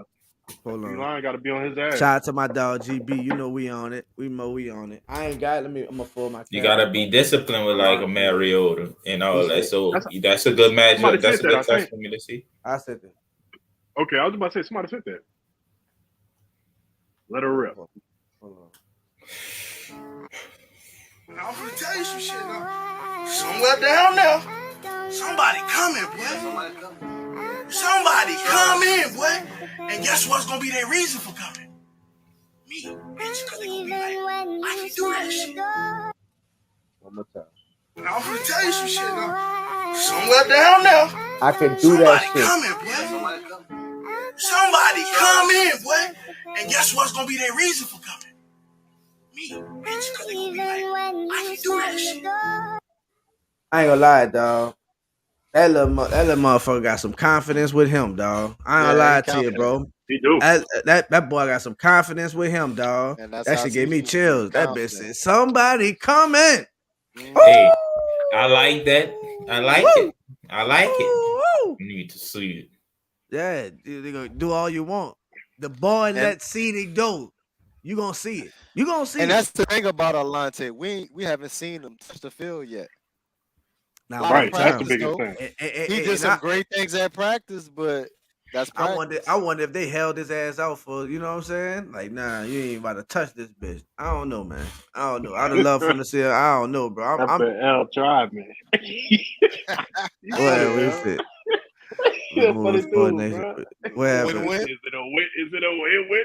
Hold on. Line gotta be on his ass. Shout out to my dog GB. You know we on it. We on it. I ain't got. I'm gonna fold my. You gotta be disciplined with like a Mariota and all that. So that's a good matchup. That's a good test for me to see. I said that. Okay, I was about to say somebody said that. Let her rip. Hold on. I'm gonna tell you some shit now. Somewhere down there, somebody coming, boy. Somebody coming, boy. And guess what's gonna be their reason for coming? Me, bitch, because they gonna be like, I can do that shit. One more time. I'm gonna tell you some shit now. Somewhere down there, I can do that somebody shit. coming, boy. Somebody coming, boy. And guess what's gonna be their reason for coming? Me, bitch, because they gonna be like, I can do that shit. I ain't gonna lie, dog. That little motherfucker got some confidence with him, dog. I ain't gonna lie to you, bro. He do. That boy got some confidence with him, dog. And that's That how shit gave me Cecil chills. That bitch confident. said, somebody coming. Hey, I like that. I like it. I like it. Woo! You need to see it. Yeah, they gonna do all you want. The boy let Cedric go. You gonna see it. You gonna see And it. that's the thing about Alante. We haven't seen him touch the field yet. Now, Right, that's the practice, biggest though. thing. He did some great things at practice, but that's practice. I wonder if they held his ass out for, you know what I'm saying? Like, nah, you ain't about to touch this bitch. I don't know, man. I don't know. I'd have loved for him to say, I don't know, bro. That's the L tribe, man. Whatever is it? You're a funny dude, bro. Whatever. Is it a win? Is it a win?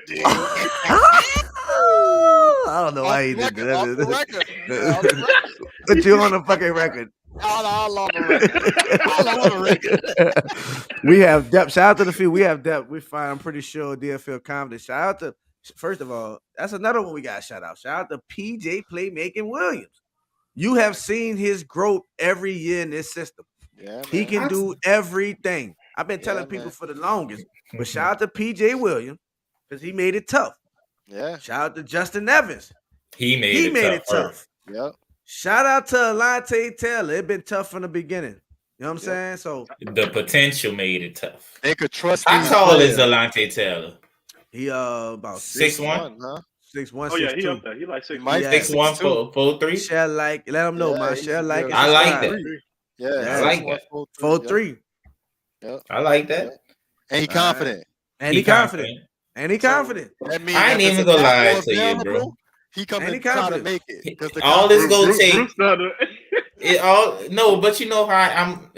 I don't know why he did Off the record. Yeah, off the record. Put you on the fucking record. All on the record. We have depth. Shout out to the field. We have depth. We fine. I'm pretty sure they'll feel confident. Shout out to, first of all, that's another one we got to shout out. Shout out to PJ Playmaking Williams. You have seen his growth every year in this system. Yeah, he can do everything. I've been telling people for the longest. But shout out to PJ Williams because he made it tough. Yeah. Shout out to Justin Evans. He made it tough. Yep. Shout out to Alante Taylor. It been tough from the beginning. You know what I'm saying? So the potential made it tough. They could trust. How tall is Alante Taylor? He about 6'1", huh? 6'1", Oh yeah, 6'2". he up there. He like 6'1". 6'1", 4'3". Share like, let him know, man. Share like. I like that. Yeah, I like that. 4'3". Yep. I like that. And he confident. And he confident. And he confident. That means I ain't even gonna lie to you, bro. He coming try to make it. All this gonna take. It all no, but you know how I'm.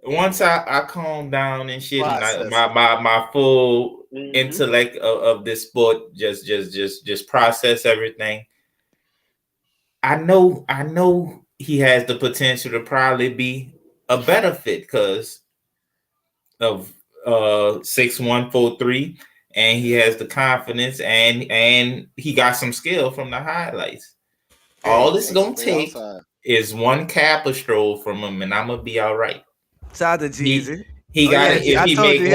Once I calm down and shit, and my full intellect of this sport just process everything. I know he has the potential to probably be a better fit because of 6'1", 4'3", and he has the confidence and he got some skill from the highlights. All it's gonna take is one capper stroll from him, and I'm gonna be all right. Shout out to Jeezy. He got it. If he make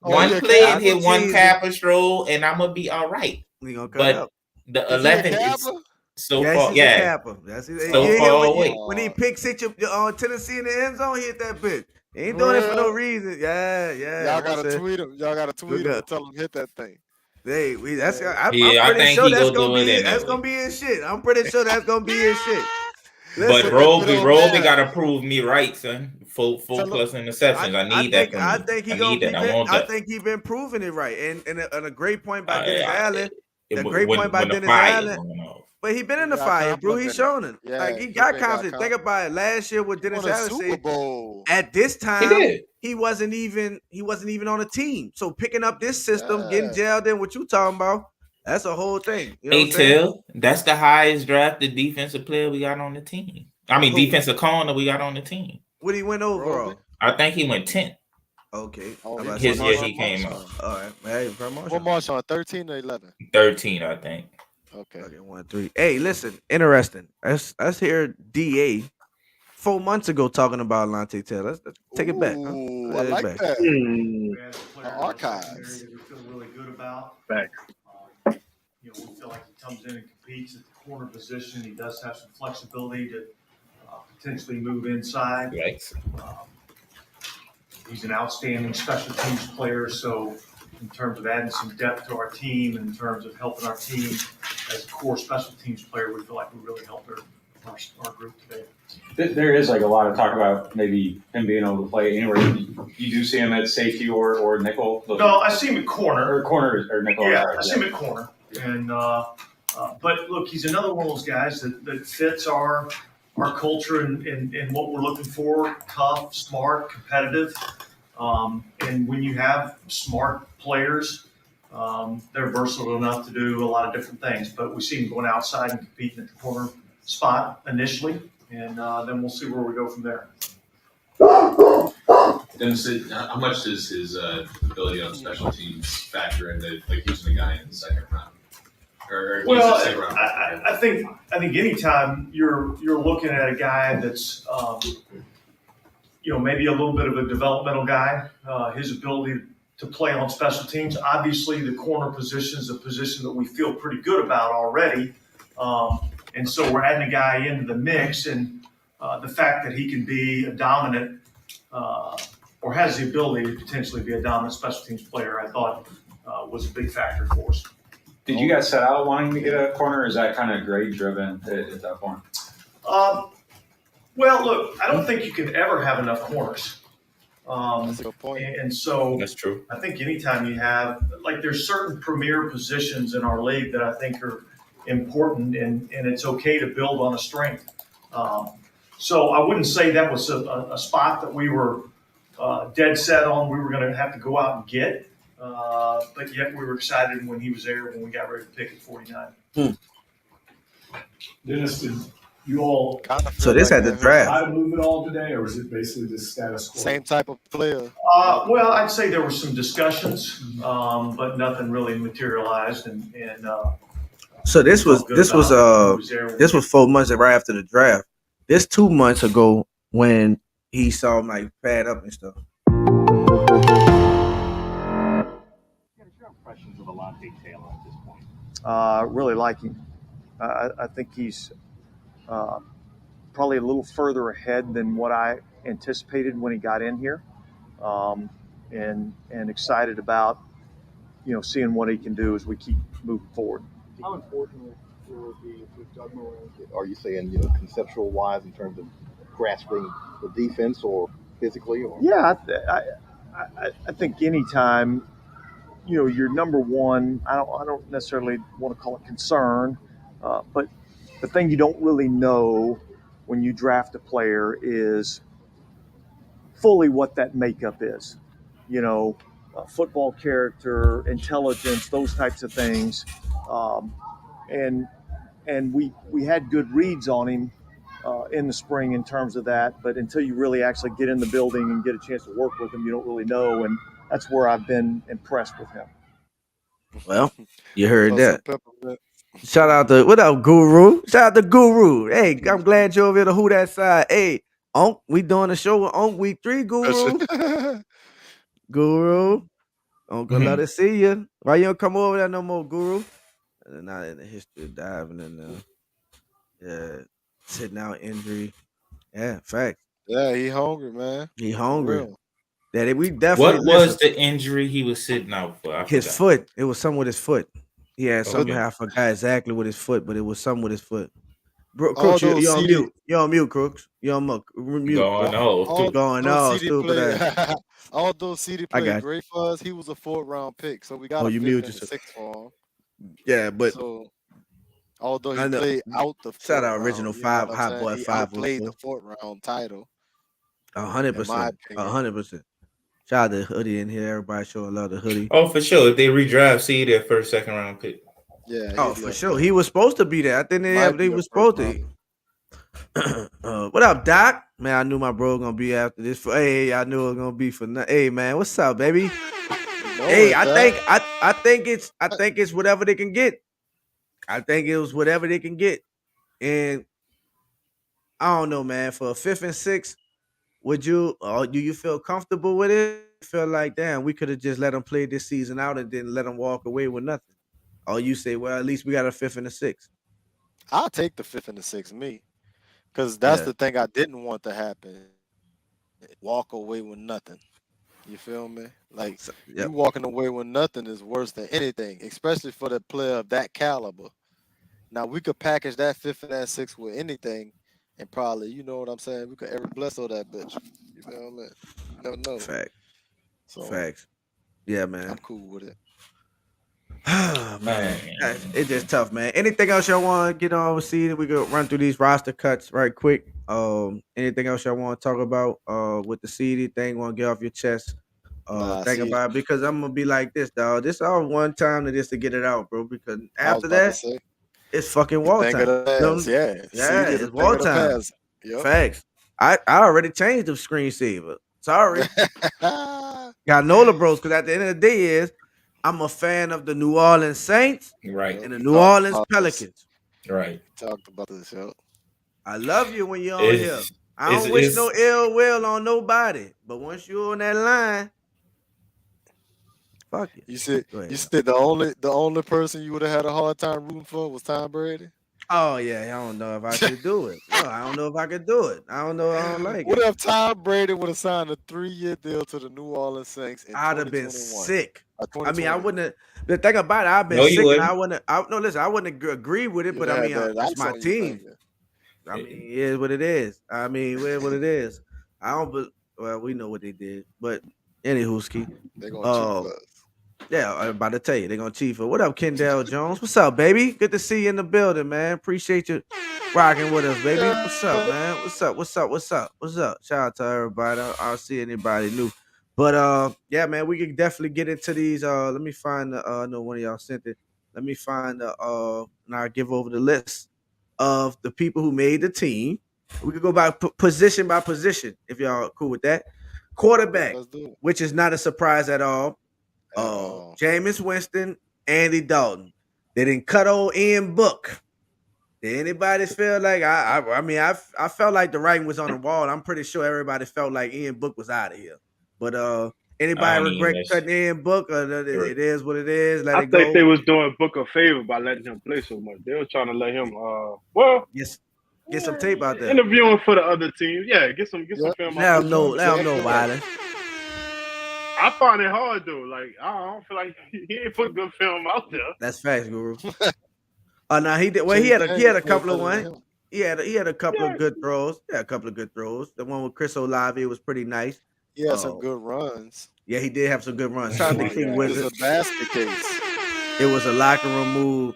one play and hit one capper stroll, and I'm gonna be all right. But the 11 is so far. Yeah, so far away. When he picks it Tennessee in the end zone, he hit that bitch. He ain't doing it for no reason. Yeah. Y'all gotta tweet him. Y'all gotta tweet him and tell him hit that thing. Hey, I'm I pretty think sure he that's gonna do it. that's gonna be his shit. I'm pretty sure that's gonna be his shit. Listen, but Roby gotta prove me right, son. Full plus interceptions. I need that. I think he gonna be. I think he been proving it right, and a great point by Dennis Allen. A great point by Dennis Allen. But he been in the fire, bro. He's shown it. Like he got confidence. Think about it. Last year with Dennis Allen said, at this time he wasn't even on a team. So picking up this system, getting jailed in, what you talking about? That's a whole thing. You know what I'm saying? That's the highest drafted defensive player we got on the team. I mean, defensive corner we got on the team. What he went overall? I think he went 10th. Okay. His year he came out. All right. Hey, promotion. What Marshawn? 13 or 11? 13, I think. Okay. 1, 3. Hey, listen. Interesting. Let's hear DA 4 months ago talking about Alante Taylor. Let's take it back. Huh? I like that. Archives. We feel really good about. Thanks. We feel like he comes in and competes at the corner position. He does have some flexibility to potentially move inside. Right. He's an outstanding special teams player. So in terms of adding some depth to our team, in terms of helping our team as a core special teams player, we feel like we really helped our group today. There is like a lot of talk about maybe him being able to play anywhere. You do see him at safety or nickel? No, I see him at corner. Or corner or nickel. Yeah, I see him at corner. And But look, he's another one of those guys that fits our culture and what we're looking for: tough, smart, competitive. And when you have smart players, they're versatile enough to do a lot of different things. But we see him going outside and competing at the corner spot initially, and then we'll see where we go from there. Dennis, how much does his ability on special teams factor into like using the guy in the second round? Well, I think anytime you're looking at a guy that's maybe a little bit of a developmental guy, his ability to play on special teams. Obviously, the corner position is a position that we feel pretty good about already, and so we're adding a guy into the mix, and the fact that he can be a dominant or has the ability to potentially be a dominant special teams player, I thought was a big factor for us. Did you guys set out wanting to get a corner, or is that kind of grade driven at that point? Well, look, I don't think you can ever have enough corners. That's a good point. And so That's true. I think anytime you have, like, there's certain premier positions in our league that I think are important, and it's okay to build on a strength. So I wouldn't say that was a spot that we were dead set on we were going to have to go out and get. But yet we were excited when he was there when we got ready to pick at 49. Dennis, did you all So this had the draft. try to move it all today, or is it basically just status quo? Same type of player. Well, I'd say there were some discussions, but nothing really materialized. And So this was 4 months right after the draft. This 2 months ago when he saw him like pad up and stuff. Impressions of Alante Taylor at this point. really like him. I think he's probably a little further ahead than what I anticipated when he got in here, and excited about seeing what he can do as we keep moving forward. How important will it be with Doug Moran? Are you saying conceptual wise in terms of grasping the defense or physically? Or Yeah, I think anytime you're number one, I don't necessarily want to call it concern, but the thing you don't really know when you draft a player is fully what that makeup is. Football character, intelligence, those types of things, and we had good reads on him in the spring in terms of that. But until you really actually get in the building and get a chance to work with him, you don't really know. And that's where I've been impressed with him. Well, you heard that. Peppermint. Shout out to what up, Guru? Shout out to Guru. Hey, I'm glad you're over here to who that side. Hey, Unc, we doing a show with Unc week 3, Guru. Guru. Uncle, let us see you. Why you don't come over there no more, Guru? Not in the history of diving in there. Yeah, sitting out injury. Yeah, fact. Yeah, he hungry, man. He For hungry. real. That we definitely What was the injury he was sitting out for? I his forgot. foot. It was something with his foot. He had something. Okay. I forgot exactly with his foot, but it was something with his foot. Bro, All Crooks, those you on CD mute. You on mute, Crooks. You on mute. Going off. all Going those on, CD stupid ass. players, all those CD I got played you. great for us. He was a 4th round pick, so we got Oh, a you 5th mute and a yourself. 6th for him. Yeah, but So although he I know. played out the 4th Shout out round, original you know five what I'm hot saying? boy He 504. outplayed the 4th round title, 100%. opinion. 100%. Shout out to Hoodie in here. Everybody showing love to Hoodie. Oh, for sure. If they redraft, see their first, second round pick. Yeah. Oh, for sure. He was supposed to be there. I think they was supposed to. What up, Doc? Man, I knew my bro gonna be after this. Hey, I knew it was gonna be for. Hey, man, what's up, baby? Hey, I think it's whatever they can get. I think it was whatever they can get, and I don't know, man. For a 5th and 6th, would you? Or do you feel comfortable with it? Feel like, damn, we could have just let them play this season out and then let them walk away with nothing. Or you say, well, at least we got a 5th and a 6th. I'll take the 5th and the 6th, me, because that's Yeah. the thing I didn't want to happen. Walk away with nothing. You feel me? Like you walking away with nothing is worse than anything, especially for the player of that caliber. Now we could package that 5th and that 6th with anything, and probably, you know what I'm saying, we could every bless all that bitch. You feel me? You never know. Fact. So Facts. Yeah, man. I'm cool with it. Man, it's just tough, man. Anything else y'all want to get on with CD? We could run through these roster cuts right quick. Anything else y'all want to talk about with the CD thing? Want to get off your chest? Think about it, because I'm gonna be like this, dog. This all one time to just to get it out, bro. Because I was after about to that, say, it's fucking the war thing of time. the past. Yeah. Yeah, CD, the it's thing war of the time. past. Yep. Facts. I already changed the screensaver. Sorry. Got Nola Bros, because at the end of the day is I'm a fan of the New Orleans Saints Right. and the New Orleans about this. Pelicans. Right. Talked about this, yo. I love you when you're on here. It's I don't wish no ill will on nobody, but once you're on that line, fuck it. You said Go ahead. you said the only person you would have had a hard time rooting for was Tom Brady. Oh yeah, I don't know if I could do it. No, I don't know if I could do it. I don't know. I don't like What it. if Tom Brady would have signed a 3-year deal to the New Orleans Saints in I'd have been 2021? sick. Or I mean, I 2020? wouldn't have. The thing about it, I've been No, you sick, and wouldn't. I wouldn't. No, listen, I wouldn't agree with it, You'd but have I had mean, that it's ice my on your team. finger. I mean, it is what it is. I mean, it is what it is. I don't. Well, we know what they did, but anywho, ski. They're gonna cheat us. Yeah, I'm about to tell you, they're gonna cheat for. What up, Kendall Jones? What's up, baby? Good to see you in the building, man. Appreciate you rocking with us, baby. What's up, man? What's up? What's up? What's up? What's up? Shout out to everybody. I don't see anybody new. But yeah, man, we can definitely get into these. Let me find the I know one of y'all sent it. Let me find the and I'll give over the list of the people who made the team. We could go by position by position if y'all cool with that. Quarterback, Let's do it. which is not a surprise at all. Jameis Winston, Andy Dalton. They didn't cut old Ian Book. Did anybody feel like I mean I felt like the writing was on the wall. I'm pretty sure everybody felt like Ian Book was out of here. But anybody regret cutting Ian Book? Or it is what it is. Let it go. I think they was doing Book a favor by letting him play so much. They were trying to let him get some tape out there. Interviewing for the other team. Yeah, get some film Let out him there. know, Wiley. I find it hard though. Like I don't feel like he ain't put good film out there. That's facts, Guru. Now he did. Well, he had a couple of ones. He had a couple of good throws. Yeah, a couple of good throws. The one with Chris Olave was pretty nice. He had some good runs. Yeah, he did have some good runs. Shout out to King Wizard. It was a basket case. It was a locker room move.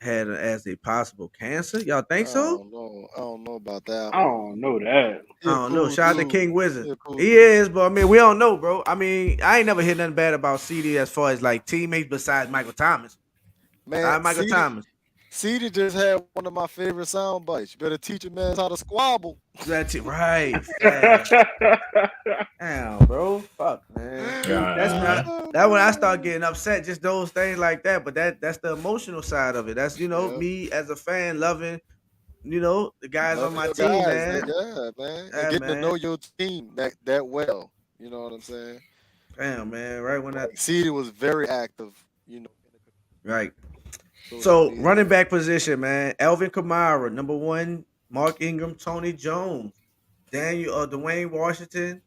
Had as a possible cancer. Y'all think so? I don't know about that. I don't know that. I don't know. Shout out to King Wizard. He is, but I mean, we don't know, bro. I mean, I ain't never heard nothing bad about CD as far as like teammates besides Michael Thomas. Man, Michael Thomas. CD just had one of my favorite sound bites. You better teach a man how to squabble. That's it, right. Damn, bro. Fuck, man. That's when I start getting upset. Just those things like that. But that's the emotional side of it. That's me as a fan loving, the guys on my team, man. Yeah, man. And getting to know your team that well. You know what I'm saying? Damn, man. Right when CD was very active. Right. So running back position, man. Alvin Kamara, number 1. Mark Ingram, Tony Jones, Dwayne Washington,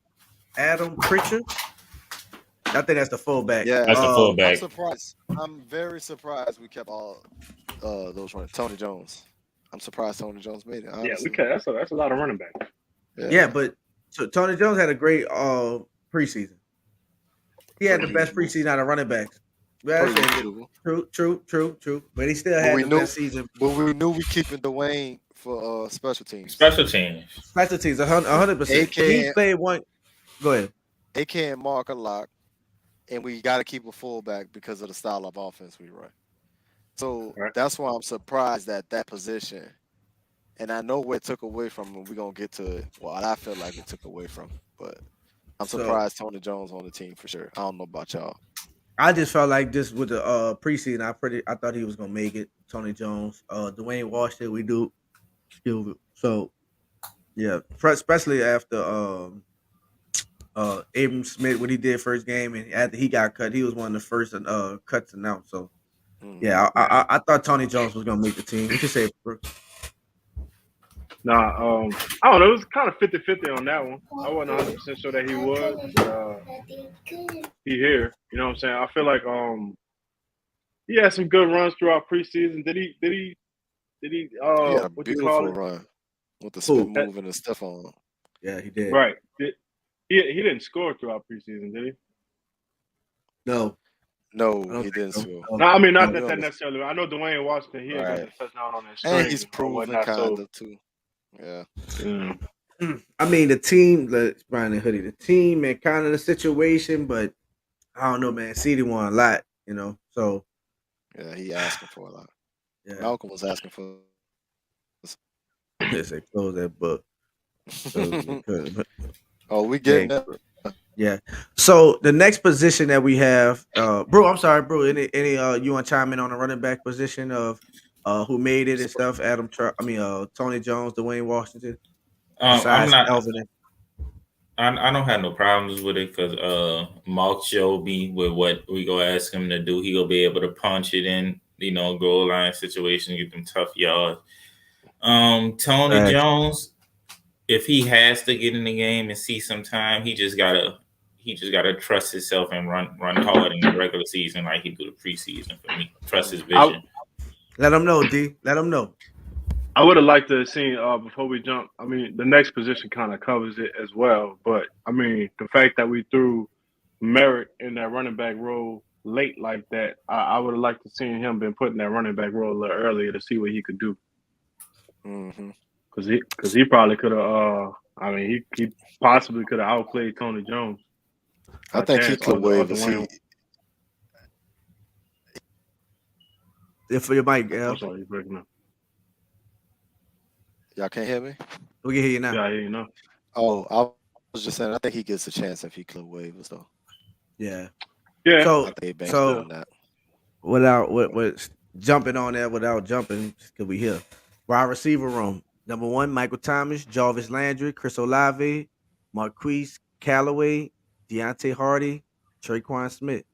Adam Pritchard. I think that's the fullback. Yeah, that's the fullback. I'm surprised. I'm very surprised we kept all those running. Tony Jones. I'm surprised Tony Jones made it. Honestly. Yeah, we kept. That's a lot of running backs. Yeah, but so Tony Jones had a great preseason. He had the best preseason out of running backs. True. But he still had the best season. But we knew we keeping Dwayne for special teams. Special teams, 100%. He played one. Go ahead. AK and Mark a lock, and we got to keep a fullback because of the style of offense we run. So that's why I'm surprised at that position. And I know what it took away from him. We're going to get to it. Well, I feel like it took away from him. But I'm surprised Tony Jones on the team for sure. I don't know about y'all. I just felt like this with the preseason. I thought he was going to make it. Tony Jones. Dwayne Washington, we do. So, yeah. Especially after Abram Smith, what he did first game, and after he got cut, he was one of the first cuts announced. So, yeah, I thought Tony Jones was going to make the team. What you say, Brooks? Nah, I don't know. It was kind of 50-50 on that one. I wasn't 100% sure that he was. He here. You know what I'm saying? I feel like he had some good runs throughout preseason. Did he he had a what beautiful you call it? run with the spin move and the stuff on. Yeah, he did. Right. He didn't score throughout preseason, did he? No. No, don't he think didn't so. score. No, I mean, not No. that necessarily. I know Dwayne Washington, he had got Right. the touchdown on that And he's string or proven whatnot. kind So, of too. Yeah. I mean, the team, Brian and Hoodie, the team and kind of the situation, but I don't know, man. CD won a lot, you know. So Yeah, he asking for a lot. yeah, Malcolm was asking for. they say close that book. So, Oh, we getting yeah, that. yeah. So the next position that we have, bro. I'm sorry, bro. Any you want to chime in on the running back position of who made it and stuff? Tony Jones, Dwayne Washington. I'm Besides not. Elvin. I don't have no problems with it because Mark showed me with what we gonna ask him to do. He gonna be able to punch it in, goal line situation, get them tough yards. Tony Right. Jones, if he has to get in the game and see some time, he just gotta trust himself and run hard in the regular season like he do the preseason for me. Trust his vision. Let him know, D. Let him know. I would have liked to have seen before we jump. I mean, the next position kind of covers it as well. But I mean, the fact that we threw Merritt in that running back role late like that, I would have liked to seen him been put in that running back role a little earlier to see what he could do. Because he probably could have. He possibly could have outplayed Tony Jones. I think he could wave a seat. If for your mic, Al. I'm sorry, you're breaking up. Y'all can't hear me? We can hear you now. Yeah, I hear you now. Oh, I was just saying, I think he gets a chance if he could waivers though. Yeah. Yeah. So, I think Banks doing that. without jumping on that, without jumping, because we here. Wide receiver room. Number 1, Michael Thomas, Jarvis Landry, Chris Olave, Marquise Callaway, Deontay Hardy, Traquan Smith.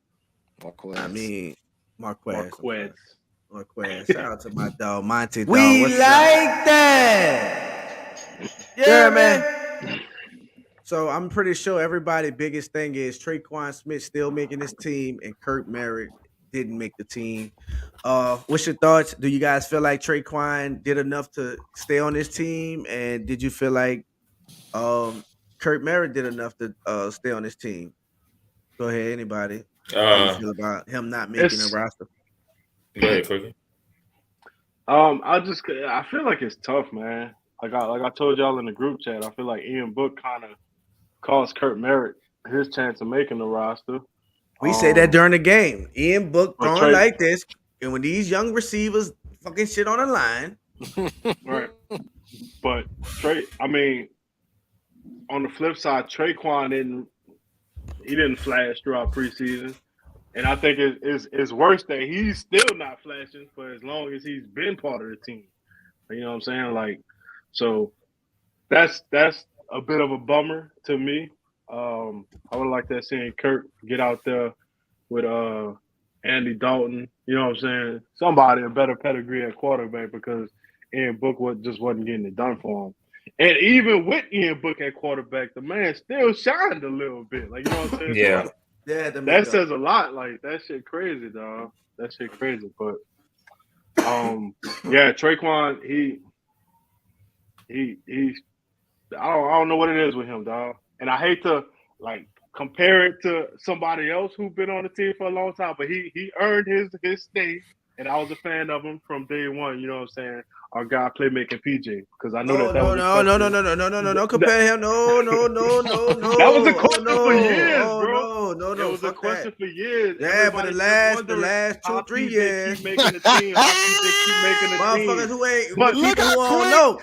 Marquez. Marquez. Shout out to my dog, Monty. Dog. We What's like up? that. Yeah, man. So I'm pretty sure everybody's biggest thing is Traquan Smith still making this team, and Kurt Merritt didn't make the team. What's your thoughts? Do you guys feel like Traquan did enough to stay on this team, and did you feel like Kurt Merritt did enough to stay on this team? Go ahead, anybody. How you feel about him not making a roster? Go ahead, Cookie. I feel like it's tough, man. Like I told y'all in the group chat, I feel like Ian Book kind of cost Kurt Merritt his chance of making the roster. We say that during the game. Ian Book throwing Trey, like this, and when these young receivers fucking shit on the line. Right. But Trey, I mean, on the flip side, Traquan didn't flash throughout preseason. And I think it's worse that he's still not flashing for as long as he's been part of the team. You know what I'm saying? Like, so that's a bit of a bummer to me. I would like to see Kurt get out there with Andy Dalton. You know what I'm saying? Somebody a better pedigree at quarterback because Ian Book just wasn't getting it done for him. And even with Ian Book at quarterback, the man still shined a little bit. Like, you know what I'm saying? Yeah. So, yeah, that says a lot. Like, that shit crazy, dog. That shit crazy. But yeah, Traquan, he I don't know what it is with him, dog. And I hate to like compare it to somebody else who's been on the team for a long time, but he earned his stay, and I was a fan of him from day one. You know what I'm saying? Our guy playmaking PJ, because I know that was No. Don't compare him. No. That was a question for years, bro. No. It was a question for years. Yeah, but the last 2-3 years, keep making the team. How PJ keep making the team? motherfuckers who ain't, But people who don't know.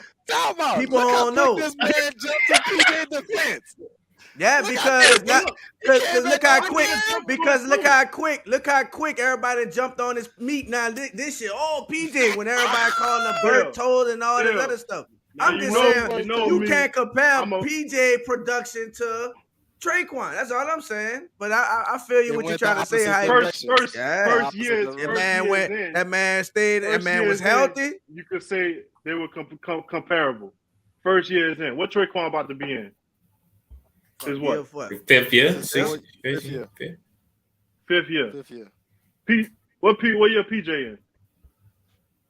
People Look how don't know. quick this man jumped to PJ defense. Yeah, because look how quick everybody jumped on his meat now. This shit, PJ, when everybody calling him Bert Told and all that other stuff. I'm just saying you can't compare PJ production to Traquan. That's all I'm saying. But I feel you what you're trying to say. First year, that man stayed. That man was healthy. You could say they were comparable. First year's in. What Traquan about to be in? Is what? Fifth year. Fifth year. What year PJ in?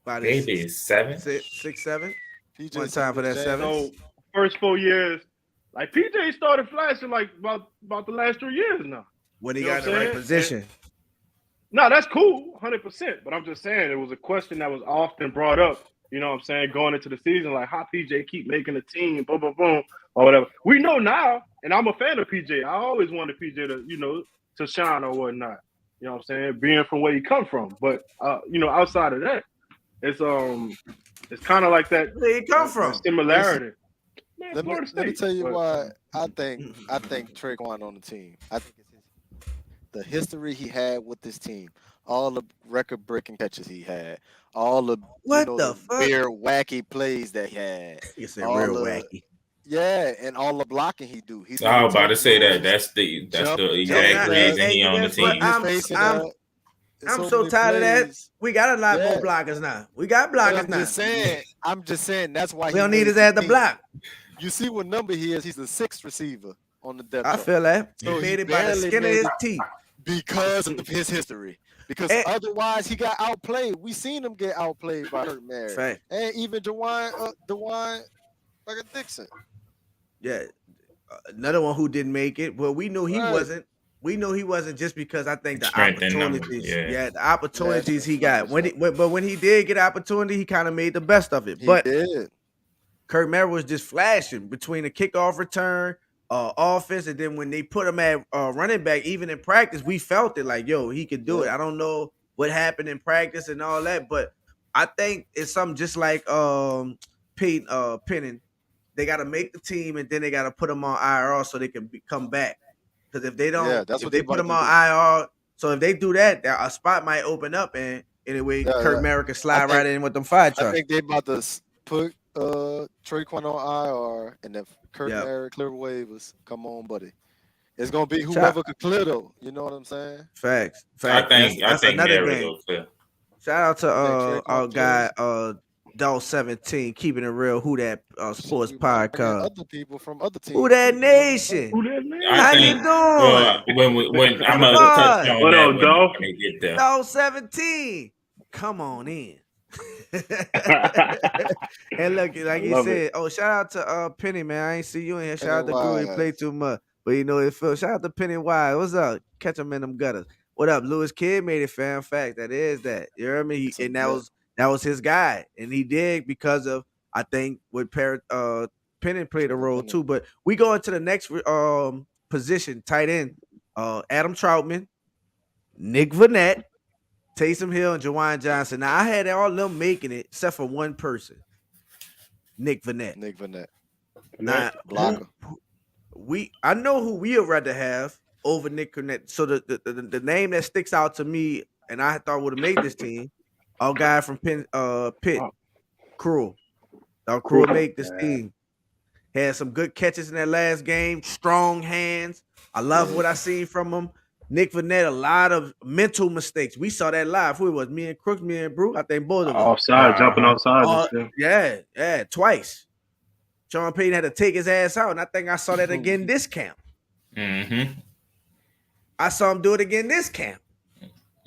Maybe 7. 6, 7. One time for that 7. So first 4 years, like PJ started flashing like about the last 3 years now. When he got in the right position. No, that's cool, 100%. But I'm just saying it was a question that was often brought up. You know what I'm saying? Going into the season, like how PJ keep making the team, boom, boom, boom, or whatever. We know now, and I'm a fan of PJ. I always wanted PJ to, to shine or whatnot. You know what I'm saying? Being from where he come from. But outside of that, it's kind of like that. Where he come from? Similarity. Man, Let me tell you why I think Traquan on the team. I think it's the history he had with this team, all the record-breaking catches he had, all the weird, wacky plays that he had. You said real wacky. Yeah, and all the blocking he do. I was about to say that. That's the exact reason he on the team. I'm so tired of that. We got a lot more blockers now. We got blockers now. I'm just saying that's why we don't need his ass to block. You see what number he is? He's the 6th receiver on the depth. I feel that. So he made it by the skin of his teeth because of his history. Because otherwise, he got outplayed. We seen him get outplayed by Kurt Merritt and even DeWine Dixon. Yeah, another one who didn't make it. Well, we knew he wasn't. We knew he wasn't just because I think the opportunities. The opportunities he got. But when he did get opportunity, he kind of made the best of it. But Kurt Merritt was just flashing between the kickoff return, offense, and then when they put him at running back, even in practice, we felt it like, yo, he could do it. I don't know what happened in practice and all that, but I think it's something just like Penning. They got to make the team and then they got to put them on IR so they can come back. Because if they don't, if they put them on IR, so if they do that, a spot might open up and anyway, Kurt Merritt can slide right in with them fire trucks. I think they about to put Traquan on IR, and if Kurt Merritt clear waivers, come on, buddy. It's gonna be whoever could clear though. You know what I'm saying? Facts. I think another Merritt game. will clear. Shout out to our guy Dog 17 keeping it real. Who that sports podcast? Other people from other teams. Who that nation? How you doing? When I'm gonna touch on that when they get there. Dog 17, come on in. And look, like you said, shout out to Penny, man. I ain't see you in here. Shout out to Gru, he played too much. But it feels. Shout out to Penny Wise. What's up? Catch him in them gutters. What up? Lewis Kidd made it, fam. Fact. That is that. You heard me? And that was his guy. And he did because of, I think, what Penny played a role too. But we go into the next position, tight end. Adam Troutman, Nick Vannett, Taysom Hill, and Juwan Johnson. Now, I had all of them making it except for one person, Nick Vannett. Now, blocker. I know who we would rather have over Nick Vannett. So the name that sticks out to me, and I thought would have made this team, our guy from Pitt, Cruel. Our Cruel make this team. Had some good catches in that last game, strong hands. I love what I seen from him. Nick Vannett, a lot of mental mistakes. We saw that live. Who it was? Me and Crooks, me and Brew. I think both of them. Offside, jumping offside. Yeah, twice. Sean Payton had to take his ass out, and I think I saw that again this camp. Mm-hmm. I saw him do it again this camp.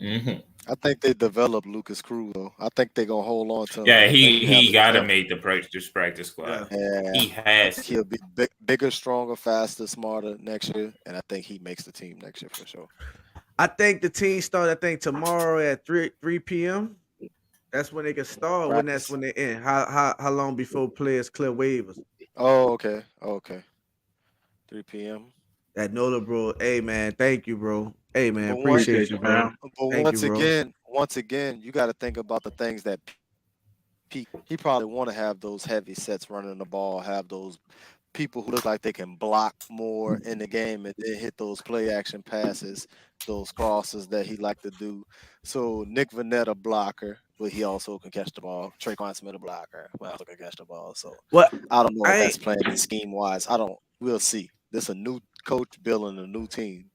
Mm-hmm. I think they developed Lucas Crew though. I think they're gonna hold on to him. Yeah, he gotta make the practice squad. Yeah. He has. He'll be bigger, stronger, faster, smarter next year, and I think he makes the team next year for sure. I think the team starts. I think tomorrow at 3 p.m. That's when they can start. When that's when they end. How long before players clear waivers? Oh, okay. 3 p.m. That NOLA, bro. Hey man, thank you, bro. Hey man, appreciate you, bro. But once again, you got to think about the things that he probably want to have those heavy sets running the ball, have those people who look like they can block more in the game and then hit those play action passes, those crosses that he like to do. So Nick Vannett a blocker, but he also can catch the ball. Traquan Smith a blocker, but also can catch the ball. So I don't know if that's playing scheme wise. We'll see. This is a new coach building a new team.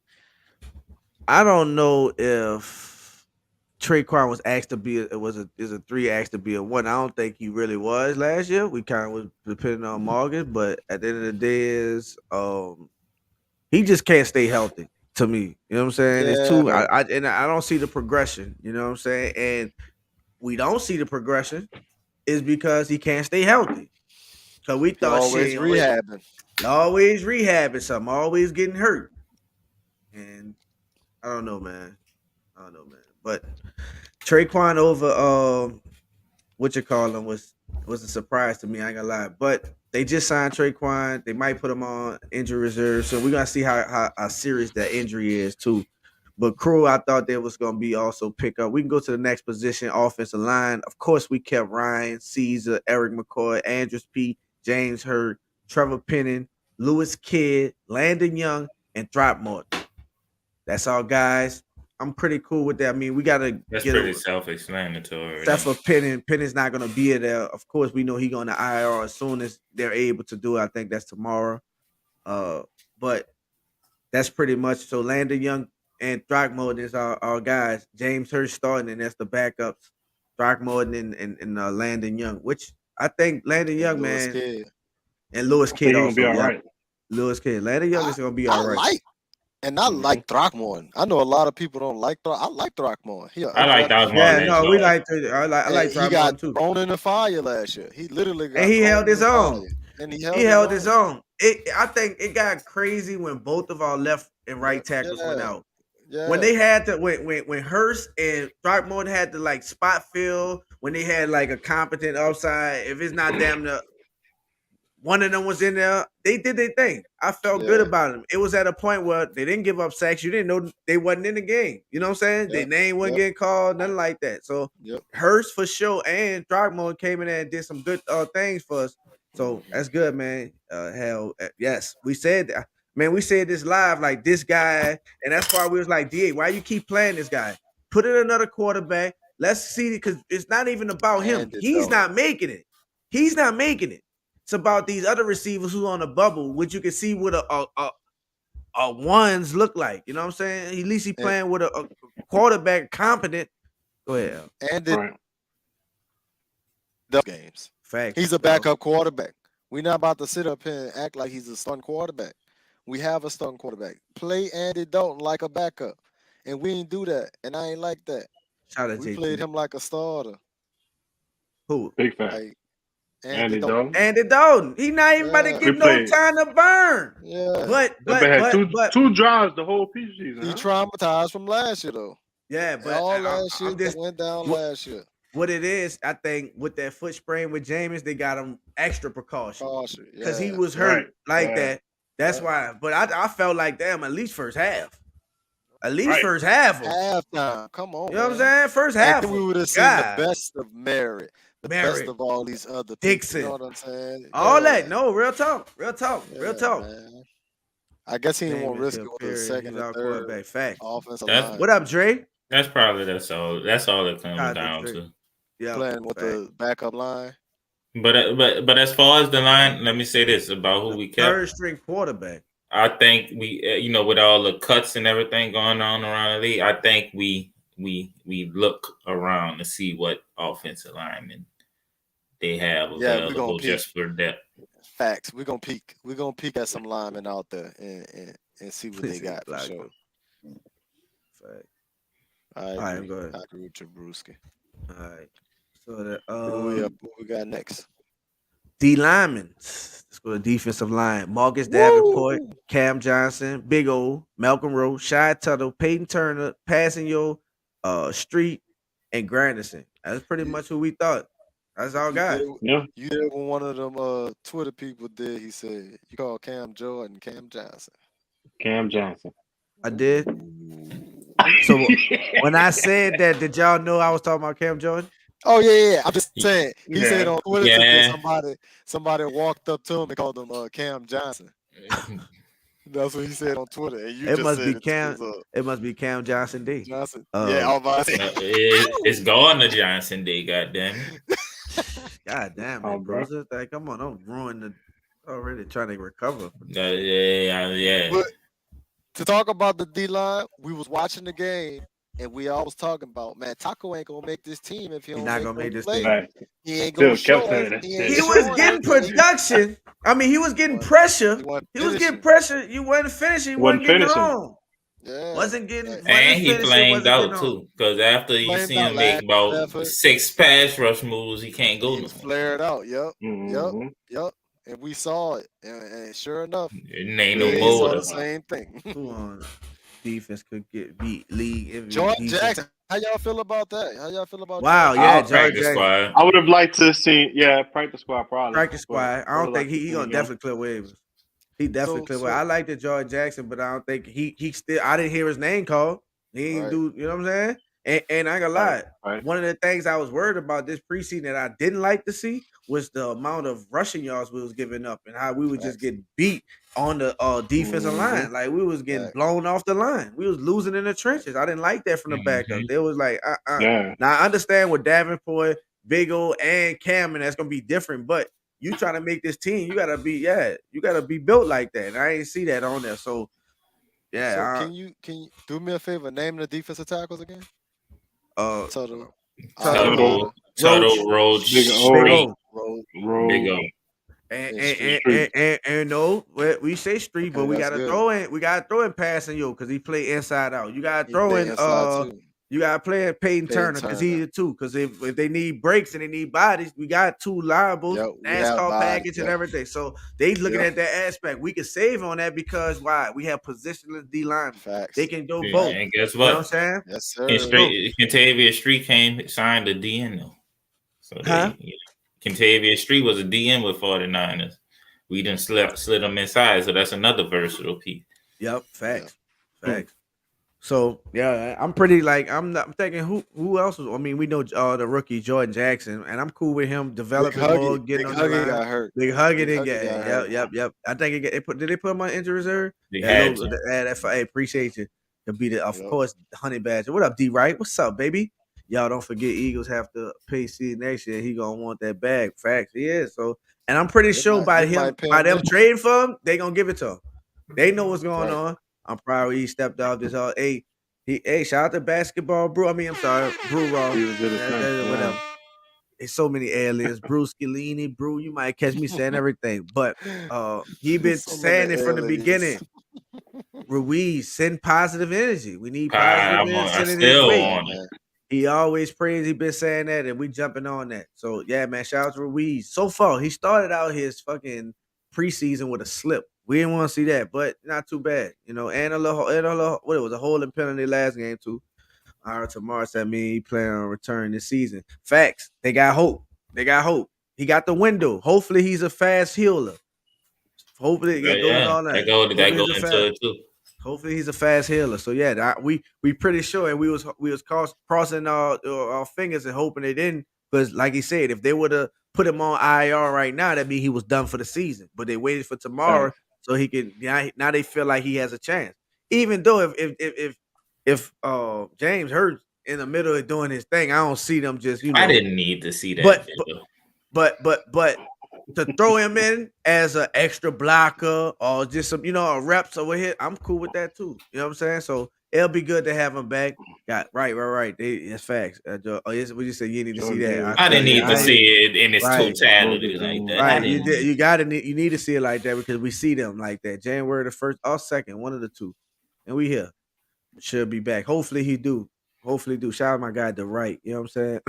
I don't know if Traquan was asked to be is a 3 asked to be a 1. I don't think he really was last year. We kind of was depending on Morgan, but at the end of the day is he just can't stay healthy to me. You know what I'm saying? It's too I don't see the progression, you know what I'm saying? And we don't see the progression is because he can't stay healthy. So we thought always rehabbing something, always getting hurt. And I don't know, man. But Traquan over what you call him was a surprise to me. I ain't gonna lie, but they just signed Traquan. They might put him on injury reserve, so we're gonna see how serious that injury is too. But crew, I thought there was gonna be also pick up. We can go to the next position, offensive line. Of course, we kept Ryan, Caesar, Eric McCoy, Andrews P, James Hurd, Trevor Penning, Lewis Kidd, Landon Young, and Throckmorton. That's all, guys. I'm pretty cool with that. I mean, we gotta That's get pretty a self-explanatory. except for Penning. Penning's not gonna be there. Of course, we know he going to IR as soon as they're able to do it. I think that's tomorrow. But that's pretty much so. Landon Young and Throckmorton is our guys. James Hurst starting, and that's the backups. Throckmorton and Landon Young, which I think Landon Young, Lewis man, Kidd. and Lewis I think Kidd he's gonna also. be all Yeah, right. Lewis Kidd. Landon Young is gonna be all right. I like Throckmorton. I know a lot of people don't like I like Throckmorton. I like Throckmorton. Yeah, no, we like to. I like He got Throckmorton too. thrown in the fire last year. He literally got And he thrown held in his the own. fire. And he He held his own. I think it got crazy when both of our left and right tackles went out. Yeah. When they had to, when Hurst and Throckmorton had to like spot fill, when they had like a competent upside, if it's not damn near one of them was in there, they did their thing. I felt good about them. It was at a point where they didn't give up sacks. You didn't know they wasn't in the game. You know what I'm saying? Their name wasn't getting called, nothing like that. So Hurst for sure and Throckmorton came in there and did some good things for us. So that's good, man. Yes, we said that. Man, we said this live, like this guy, and that's why we was like, DA, why you keep playing this guy? Put in another quarterback. Let's see, because it's not even about him. He's not making it. He's not making it. It's about these other receivers who on the bubble, which you can see what a ones look like. You know what I'm saying? At least he playing with a quarterback competent. Go ahead, Al. And the games. Facts. He's a backup quarterback. We're not about to sit up here and act like he's a starting quarterback. We have a starting quarterback. Play Andy Dalton like a backup. And we ain't do that. And I ain't like that. Shout out We JT. played him like a starter. Who? Big fact. Like, Andy Dalton. Andy Dalton. He not even about to get no time to burn. Yeah. But had two drives the whole preseason. He traumatized from last year though. Yeah, but all last year that went down last year. What it is, I think, with that foot sprain with Jameis, they got him extra precaution because he was hurt that. That's why. But I felt like, damn, at least first half. At least first half. Halftime. Come on. You know what I'm saying? First half. We would have seen the best of Merritt. The best of all these other Dixon. You know what I'm saying? All that. No, real talk. Real talk. Man. I guess he didn't want to risk it with the second or third fact. offensive line. What up, Dre? That's probably that's all it comes down to. Yeah, playing with the backup line. But as far as the line, let me say this about who we kept. Third string quarterback. I think we, with all the cuts and everything going on around the league, I think we look around to see what offensive linemen they have available just for depth. Facts. We're gonna peek. We're gonna peek at some linemen out there and see what they got for sure. Fact. All right, go ahead. I agree with you, Brewski. All right. So who we got next? D linemen. Let's go to defensive line. Marcus Davenport, Cam Johnson, Big O, Malcolm Rowe, Shy Tuttle, Peyton Turner, Passanio, Street, and Granderson. That's pretty much who we thought. That's our guy. Yeah. You did what one of them Twitter people did. He said you call Cam Jordan Cam Johnson. Cam Johnson. I did. So when I said that, did y'all know I was talking about Cam Jordan? Oh yeah. I'm just saying. He said on Twitter today, somebody walked up to him and called him Cam Johnson. That's what he said on Twitter. And It must be Cam Johnson D. Johnson. I was about to say. It's Gardner-Johnson D. Goddamn. God damn it, bro. Like, come on, don't ruin the already trying to recover. Yeah. But to talk about the D line, we was watching the game. And we always talking about, man, Taco ain't gonna make this team if he don't not gonna make this play. team. He ain't gonna show us. He was getting production. I mean, he was getting pressure. He was getting pressure. You wasn't finishing. He wasn't getting home. Yeah. Wasn't getting. And he flamed out too, because after you see him make about 6 pass rush moves, he can't go no more. Flared out. Yep. And we saw it, and sure enough, it ain't no more. the same thing. defense could get beat league MVP. Jordan Jackson. How y'all feel about that? How y'all feel about Wow, Jordan yeah, Jackson? George Practice Jackson. squad. I would have liked to see, practice squad probably. Practice but squad. I would've don't think liked to he see gonna him. definitely clear waivers. He definitely clear waivers. I like the George Jackson, but I don't think he still. I didn't hear his name called. He ain't do. You know what I'm saying? And I ain't gonna lie. Right. One of the things I was worried about this preseason that I didn't like to see was the amount of rushing yards we was giving up and how we would just get beat on the defensive line. Like we was getting blown off the line. We was losing in the trenches. I didn't like that from the backup. They was like, Yeah. Now I understand with Davenport, Big O, and Cameron, that's gonna be different, but you trying to make this team, you gotta be built like that. And I ain't see that on there. So yeah. So can you do me a favor? Name the defensive tackles again. Tuttle, Roach, Big Street, Big O. And no, we say Street, but we gotta throw in passing yo because he play inside out. You gotta throw in you gotta play Peyton Turner because he's the two. Because if they need breaks and they need bodies, we got two liables, NASCAR package and everything. So they looking at that aspect. We can save on that because why? We have positionless D linemen. They can go both. And guess You know what? what I'm saying? Yes, sir. Kentavia Street signed a DN though. So Kentavia Street was a DN with 49ers. We didn't slid them inside, so that's another versatile piece. Yep, facts. So yeah, I'm pretty I'm thinking who else was. I mean, we know the rookie Jordan Jackson, and I'm cool with him developing more, getting on the line. Got hurt. Big Huggy didn't get. Yep. I think did they put him on injury reserve? They Hey, appreciate you. To be of course, Honey Badger. What up, D Wright? What's up, baby? Y'all don't forget Eagles have to pay seed next year. He gonna want that bag. Facts. He is. So, and I'm pretty sure by them trading for him, they gonna give it to him. They know what's going on. I'm proud he stepped off this all. Hey, shout out to basketball, bro. I mean, I'm sorry, Brew Raw. Whatever. There's so many aliens. Bruce Scalini, Brew. You might catch me saying everything, but he been saying it from the beginning. Ruiz, send positive energy. We need positive energy in his way. He always prays. He been saying that, and we jumping on that. So yeah, man. Shout out to Ruiz. So far, he started out his fucking preseason with a slip. We didn't want to see that, but not too bad, you know. And a little what it was a holding penalty last game too. Tomorrow said he plan on returning this season. Facts. They got hope. He got the window. Hopefully, he's a fast healer. Hopefully, that goes into it too. Hopefully he's a fast healer. So yeah, we pretty sure, and we was crossing our fingers and hoping they didn't, because like he said, if they would have put him on IR right now, that'd mean he was done for the season. But they waited for tomorrow so he can. Now they feel like he has a chance. Even though if James hurt in the middle of doing his thing, I don't see them just I didn't need to see that. But to throw him in as an extra blocker or just some, a reps over here, I'm cool with that too. You know what I'm saying? So it'll be good to have him back. Right. It's facts. We just said you need to see that. I didn't need to see it in its totality like that. Right. You need to see it like that because we see them like that. January the 1st or 2nd, one of the two. And we here. Should be back. Hopefully he do. Shout out my guy the right. You know what I'm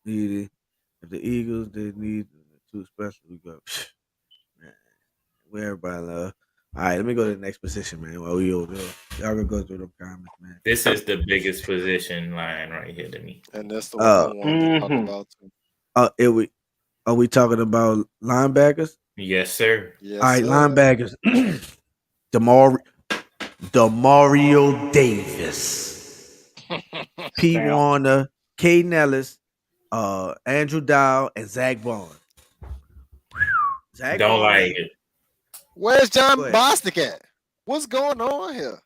saying? If the Eagles did need too special, we go. Man, where everybody love. All right, let me go to the next position, man. While we over there, y'all gonna go through them comments, man. This is the biggest position line right here to me, and that's the one I wanted to talk about too. Are we talking about linebackers? Yes, sir. All right, linebackers. Demario Davis, Pete Warner, Caden Ellis. Andrew Dow and Zach Bond. Don't like it. Where's John Bostic at? What's going on here?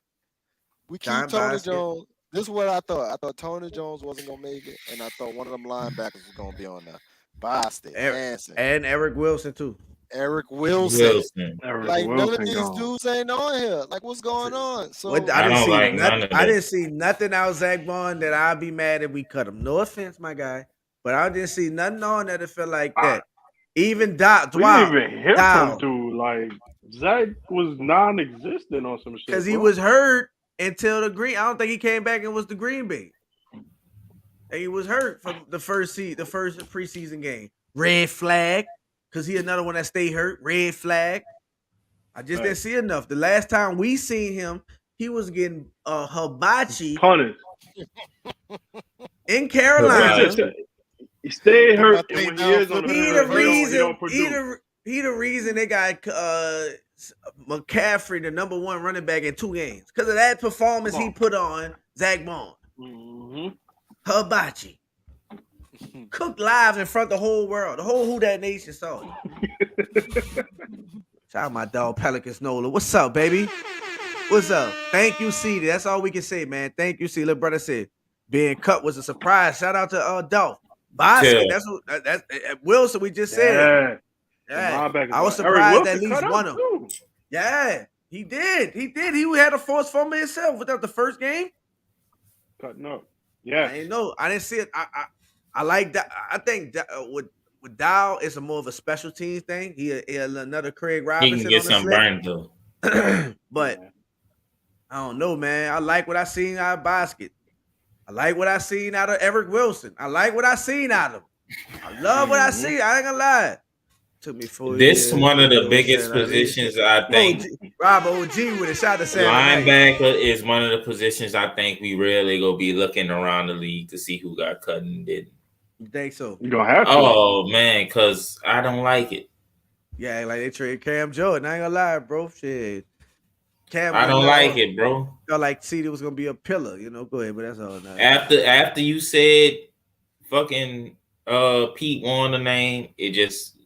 We keep John Tony Bostic. Jones. This is what I thought. I thought Tony Jones wasn't gonna make it, and I thought one of them linebackers was gonna be on there. Bostic, Hanson, and Eric Wilson too. Eric Wilson. Like none of these dudes ain't on here. Like, what's going on? So I didn't see nothing out of Zach Bond that I'd be mad if we cut him. No offense, my guy. But I didn't see nothing on that it felt like that. Even Doc, we didn't even hear from dude. Like Zach was non-existent on some shit. Because he was hurt until the Green. I don't think he came back and was the Green Bay. And he was hurt from the first preseason game. Red flag. Because he another one that stayed hurt. Red flag. I just didn't see enough. The last time we seen him, he was getting hibachi Punished. in Carolina. He stayed Put my hurt, and thing when he down, is on the flip He it the field, he reverse. don't reason. produce. He the reason they got McCaffrey the number 1 running back in 2 games because of that performance he put on Zach Bond. Hibachi. Cooked live in front of the whole world. The whole Who That Nation saw it. Shout out my dog Pelicans Nola. What's up, baby? What's up? Thank you, CD. That's all we can say, man. Thank you, CD. Little brother said being cut was a surprise. Shout out to Dolph. Basket. That's what that's Wilson. We just said. Yeah. I was surprised at least one of them. Yeah, he did. He had a force fumble himself without the first game. Cutting up. Yeah. I didn't know. I didn't see it. I like that. I think that, with Dow, it's a more of a special teams thing. He another Craig He Robinson. can get on the some slip. burn though. But I don't know, man. I like what I seen out of Basket. I like what I seen out of Eric Wilson. I like what I seen out of him. I love what I see. I ain't gonna lie. Took me 4 years. This one of the biggest positions I think. Rob OG with a shot to say linebacker is one of the positions I think we really gonna be looking around the league to see who got cut and didn't. You think so? You gonna have to. Oh man, because I don't like it. Yeah, like they trade Cam Jordan. I ain't gonna lie, bro. Shit. Cam, I don't like it, bro. Y'all like CD was gonna be a pillar, you know. Go ahead, but that's all. Now. After you said fucking Pete Warner name, it just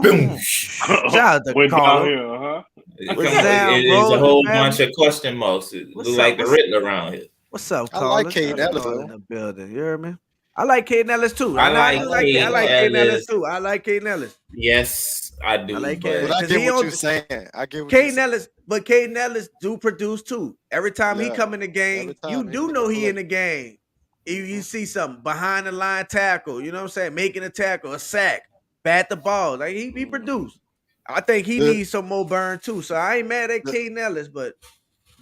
boom. Shout out to Carlo. It's a whole bunch of question marks. It look like the Riddler around here. What's up, I Carlo? like Kate Ellis in the building. You hear me? I like Kate Ellis too. I like Kate Ellis too. I like Kate Ellis. Yes, I do. I like But I get what you're saying. I get what Kate Ellis, but Kate Ellis do produce too. Every time he Yeah. come in the game, you do know he in the game. You see something behind the line tackle, you know what I'm saying? Making a tackle, a sack, bat the ball. Like he produced. I think he needs some more burn too. So I ain't mad at Kate Ellis, but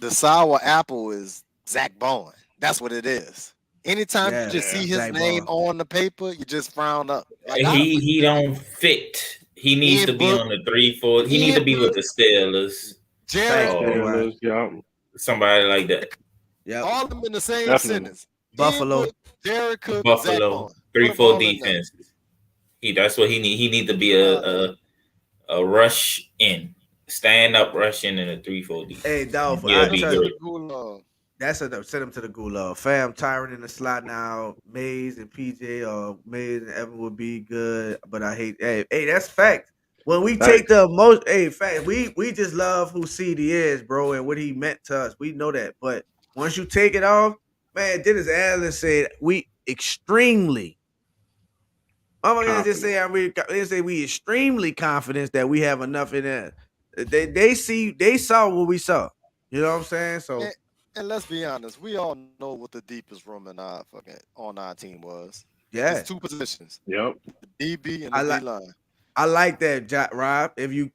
the sour apple is Zach Bowen. That's what it is. Anytime you just see his Zach name Bowen. on the paper, you just frown up. Like, He don't fit. He needs to be on the 3-4. He needs to be with the Steelers. Jared, Somebody like that. Yeah, all of them in the same sentence. Buffalo, Jared Cook, Buffalo, 3-4 defense. That's what he need. He need to be a rush in, stand up rush in a 3-4 defense. hey, Dolph, He'll be good. that's enough. Send him to the gulag. Fam, Tyron in the slot now. Mays and PJ or Mays and Evan would be good, but I hate. Hey, that's fact. When we take the most, fact. We just love who CD is, bro, and what he meant to us. We know that, but once you take it off, man, Dennis Allen said we extremely. I'm gonna just say we extremely confident that we have enough in there. They saw what we saw. You know what I'm saying? So. And let's be honest, we all know what the deepest room in on our team was. Yeah, it's 2 positions. Yep, the DB and the D line. I like that, Rob. If you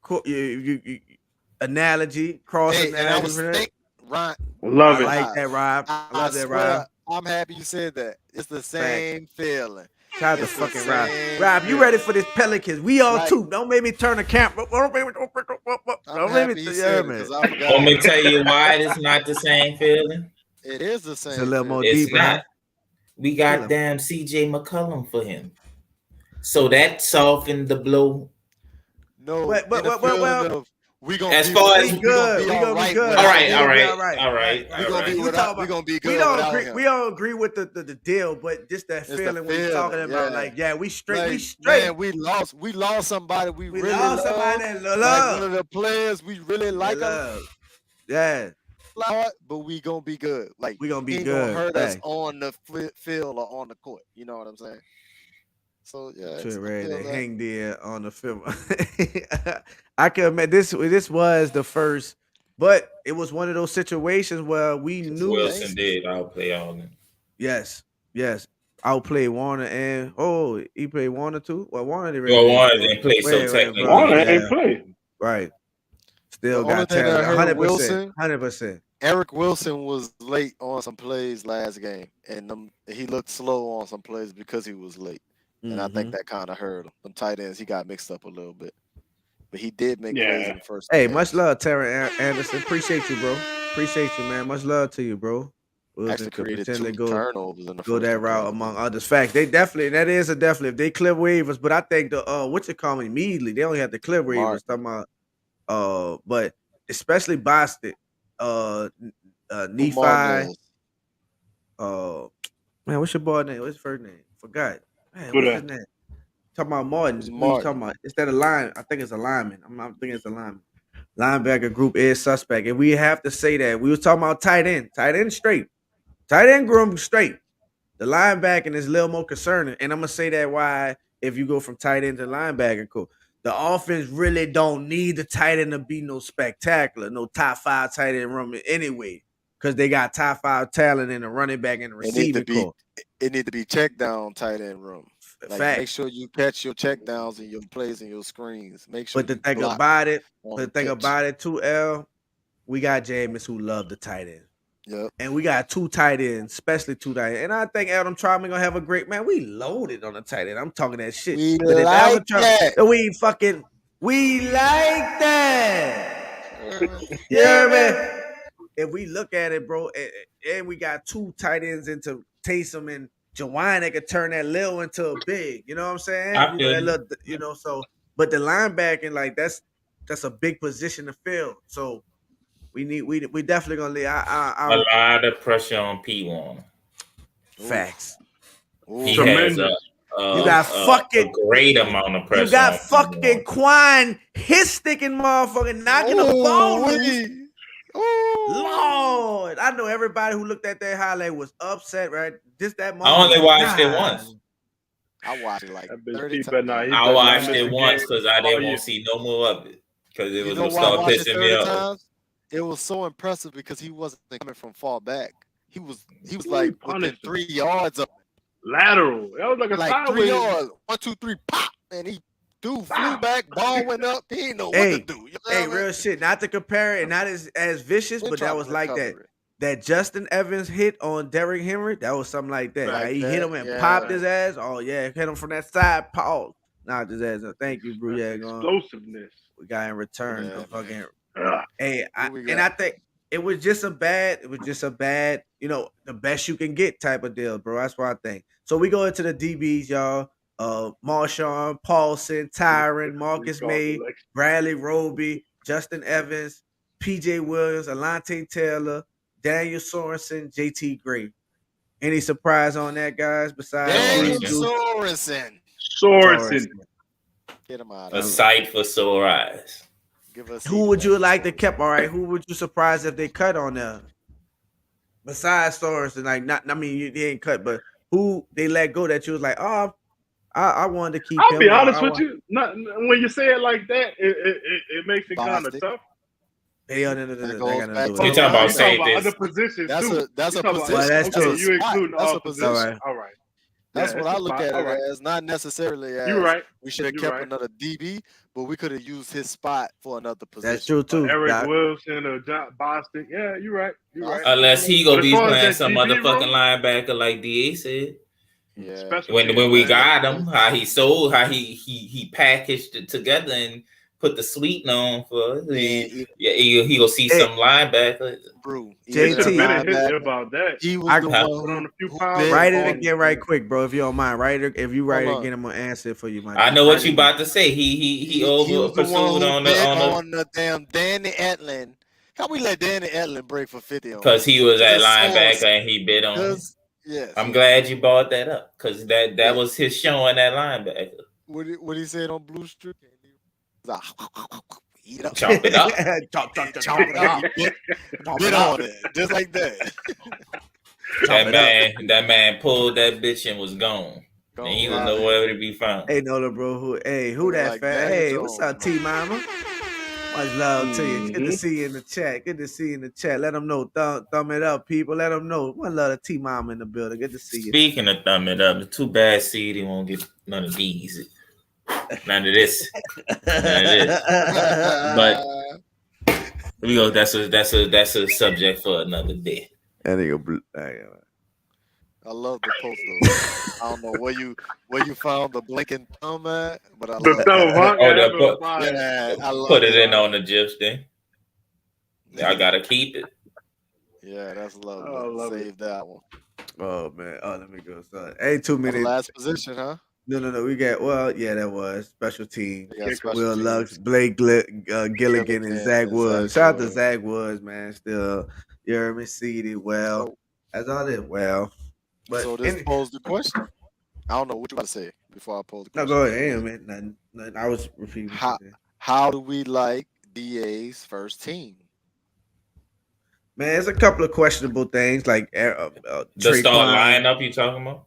analogy, cross analogy, Ryan, love I it. like that, Rob. I love that, Rob. I'm happy you said that. It's the same feeling. Shout out to fucking Rob. Rob, you ready for this Pelicans? We all too. Don't make me turn the camera. Don't make me. Don't make me. Yeah, man. Let me tell you why it's not the same feeling. It is the same. It's a little more It's deep. not. We got damn CJ McCollum for him, so that softened the blow. No, well, we gonna as be far as we good. We gonna be good. All right. We gonna be good. We don't agree. We don't agree with the deal, but just that feeling when you're talking about, like, we straight. Like, we straight. Man, we lost somebody. We really lost somebody that love. Like one of the players we really like. Yeah. But we gonna be good. Like we gonna be good. Gonna hurt us on the field or on the court. You know what I'm saying? So yeah, ready to hang there on the film. I can admit this was the first, but it was one of those situations where we knew Wilson did outplay all of them. Yes. Outplay Warner and he played Warner too. Well, Warner didn't Warner didn't play, so technically Warner ain't play. Right. Still The got only thing I talent. heard 100%. Eric Wilson was late on some plays last game, and he looked slow on some plays because he was late. And I think that kind of hurt him. Some tight ends, he got mixed up a little bit. but he did make plays in the first. Hey, half. much love, Terry Anderson. Appreciate you, bro. Appreciate you, man. Much love to you, bro. Actually created 2 turnovers in the go first that 2 route plays. among others. Fact, they definitely if they clear waivers, but I think the what you call me immediately, they only have to clear waivers. Talking about but especially Boston, Nephi, Martinez. man, what's your boy name? What's his first name? Forgot. Man, Who what's that? his name? Talking about Martin. Who's Who you Martin? talking about? Is that a line? I think it's a lineman. I'm thinking it's a lineman. Linebacker group is suspect. And we have to say that. We was talking about tight end. Tight end straight. Tight end groom straight. The linebacking is a little more concerning. And I'm going to say that why if you go from tight end to linebacker, cool. The offense really don't need the tight end to be no spectacular, no top 5 tight end room anyway, because they got top 5 talent in the running back and the receiving core. It need to be check down tight end room. Like, Fact. make sure you catch your check downs and your plays and your screens. Make sure. But the thing about it too, L, we got Jameis who love the tight end. Yep. And we got 2 tight ends, especially 2 tight ends. And I think Adam Trautman gonna have a great man. We loaded on the tight end. I'm talking that shit. We but like that. We like that. Yeah, man. If we look at it, bro, and we got 2 tight ends into Taysom and Jawan that could turn that little into a big. You know what I'm saying? So but the linebacking, like that's a big position to fill. So we definitely gonna leave. A lot of pressure on P. Warner. Facts. He has a great amount of pressure. You got fucking Quan, his sticking motherfucker knocking the ball loose. Lord, I know everybody who looked at that highlight was upset, right? Just that moment. I only watched it once. I watched it like 30 times. I watched it once because I didn't want to see no more of it because it was gonna start pissing me off. It was so impressive because he wasn't coming from far back. He was like within 3 yards of lateral. That was like a sideways. 3 yards. 1, 2, 3, pop, and he flew back. Ball went up. He didn't know what to do. You know real shit. Not to compare it, not as vicious, but that was like that. That Justin Evans hit on Derrick Henry, that was something like that. Like he hit him and popped his ass. Oh yeah, hit him from that side. Pause. Knocked his ass. Thank you, bro. Yeah, explosiveness. We got in return. I think it was just a bad, the best you can get type of deal, bro. That's what I think. So we go into the DBs, y'all. Marshawn, Paulson, Tyron, Marcus May, Bradley Roby, Justin Evans, PJ Williams, Alante Taylor, Daniel Sorensen, JT Gray. Any surprise on that, guys? Besides Daniel Sorensen. Get him out. A sight for sore eyes. Who would you like to keep? All right, who would you surprise if they cut on there? Besides Sorensen, he ain't cut, but who they let go that you was like, oh, I wanted to keep. I'll be honest with you. When you say it like that, it makes it kind of tough. You're talking about safety. Other positions too. That's a position. Well, that's true. You including all positions. All right. That's what I look at it as, not necessarily as we should have kept another DB, but we could have used his spot for another position. That's true too. Eric Wilson or John Boston. Yeah, you're right. Unless he gonna be playing some motherfucking linebacker like DA said. Yeah. When we got him, how he packaged it together and put the sweet on for he gonna see some linebackers. Bro, JT about that. He was the one on a few pounds. Write it again right quick, bro. If you don't mind, if you write it again, I'm gonna answer it for you, Mike. I know what you about to say. He over pursued on the damn Danny Etlin. How we let Danny Etlin break for 50 on? Because he was at linebacker and he bid on him. Yes. I'm glad you brought that up because that was his showing at linebacker. What he said on Blue Street? Eat up. Chop it up. Chop it up. Bit on it. Just like that. That man pulled that bitch and was gone. And he was nowhere to be found. Hey, Nola, bro. Who that like fat? Hey, what's up, T Mama? Much love to you. Good to see you in the chat. Good to see you in the chat. Let them know. Thumb it up, people. Let them know. One love to T Mama in the building. Good to see you. Speaking of thumb it up, the too bad seed he won't get none of these. None of this. But we go. That's a subject for another day. That nigga blue. I love the post though. I don't know where you found the blinking thumb at, but I The love thumb, that. huh? Oh, Yeah, the that put, fire. Yeah, I love put it it. in on the GIFs then. I gotta keep it. Yeah, that's lovely. I love it. Save that one. Oh man. Oh, let me go. Sorry. Ain't too That's the many. last position, huh? No. We got that was special teams. We got special Will Lux, teams. Blake Gilligan, and Zach Woods. Shout out to Zach Woods, man. Still, you heard me, seeded well. So, That's all it well. But so this posed the question. I don't know what you about to say before I pose the no, question. go ahead, man. Nothing. I was repeating. How do we like DA's first team? Man, it's a couple of questionable things like The start lineup you talking about?